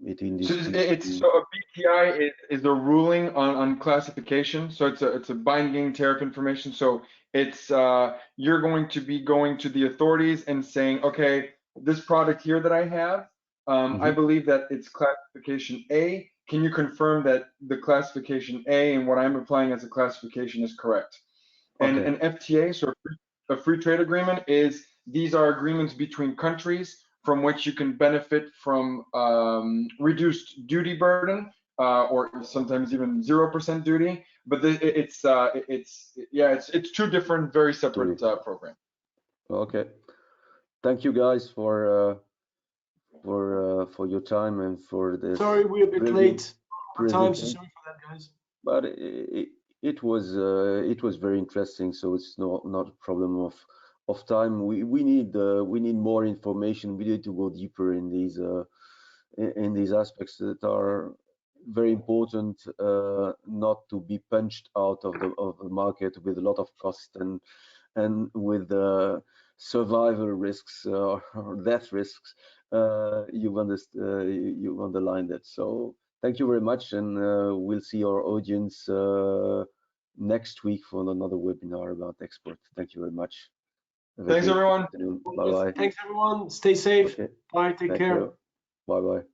[SPEAKER 1] these
[SPEAKER 3] So
[SPEAKER 1] two?
[SPEAKER 3] so a BTI is a ruling on classification. So it's a binding tariff information. So it's you're going to be going to the authorities and saying, okay, this product here that I have, I believe that it's classification A. Can you confirm that the classification A and what I'm applying as a classification is correct? And
[SPEAKER 1] Okay.
[SPEAKER 3] an FTA, so a free trade agreement, is these are agreements between countries from which you can benefit from reduced duty burden, or sometimes even 0% duty. But it's two different, very separate programs.
[SPEAKER 1] Okay. Thank you guys for your time and for this.
[SPEAKER 2] Sorry, we're a bit late on time, so sorry for that, guys.
[SPEAKER 1] But it was very interesting. So it's not a problem of time. We need more information. We need to go deeper in these aspects that are very important, not to be punched out of the market with a lot of cost and with survival risks or death risks. You've underlined that. So thank you very much, and we'll see our audience next week for another webinar about export. Thank you very much.
[SPEAKER 3] Thanks, everyone.
[SPEAKER 1] Bye bye.
[SPEAKER 2] Thanks, everyone. Stay safe.
[SPEAKER 1] Okay.
[SPEAKER 2] Bye. Take care.
[SPEAKER 1] Bye bye.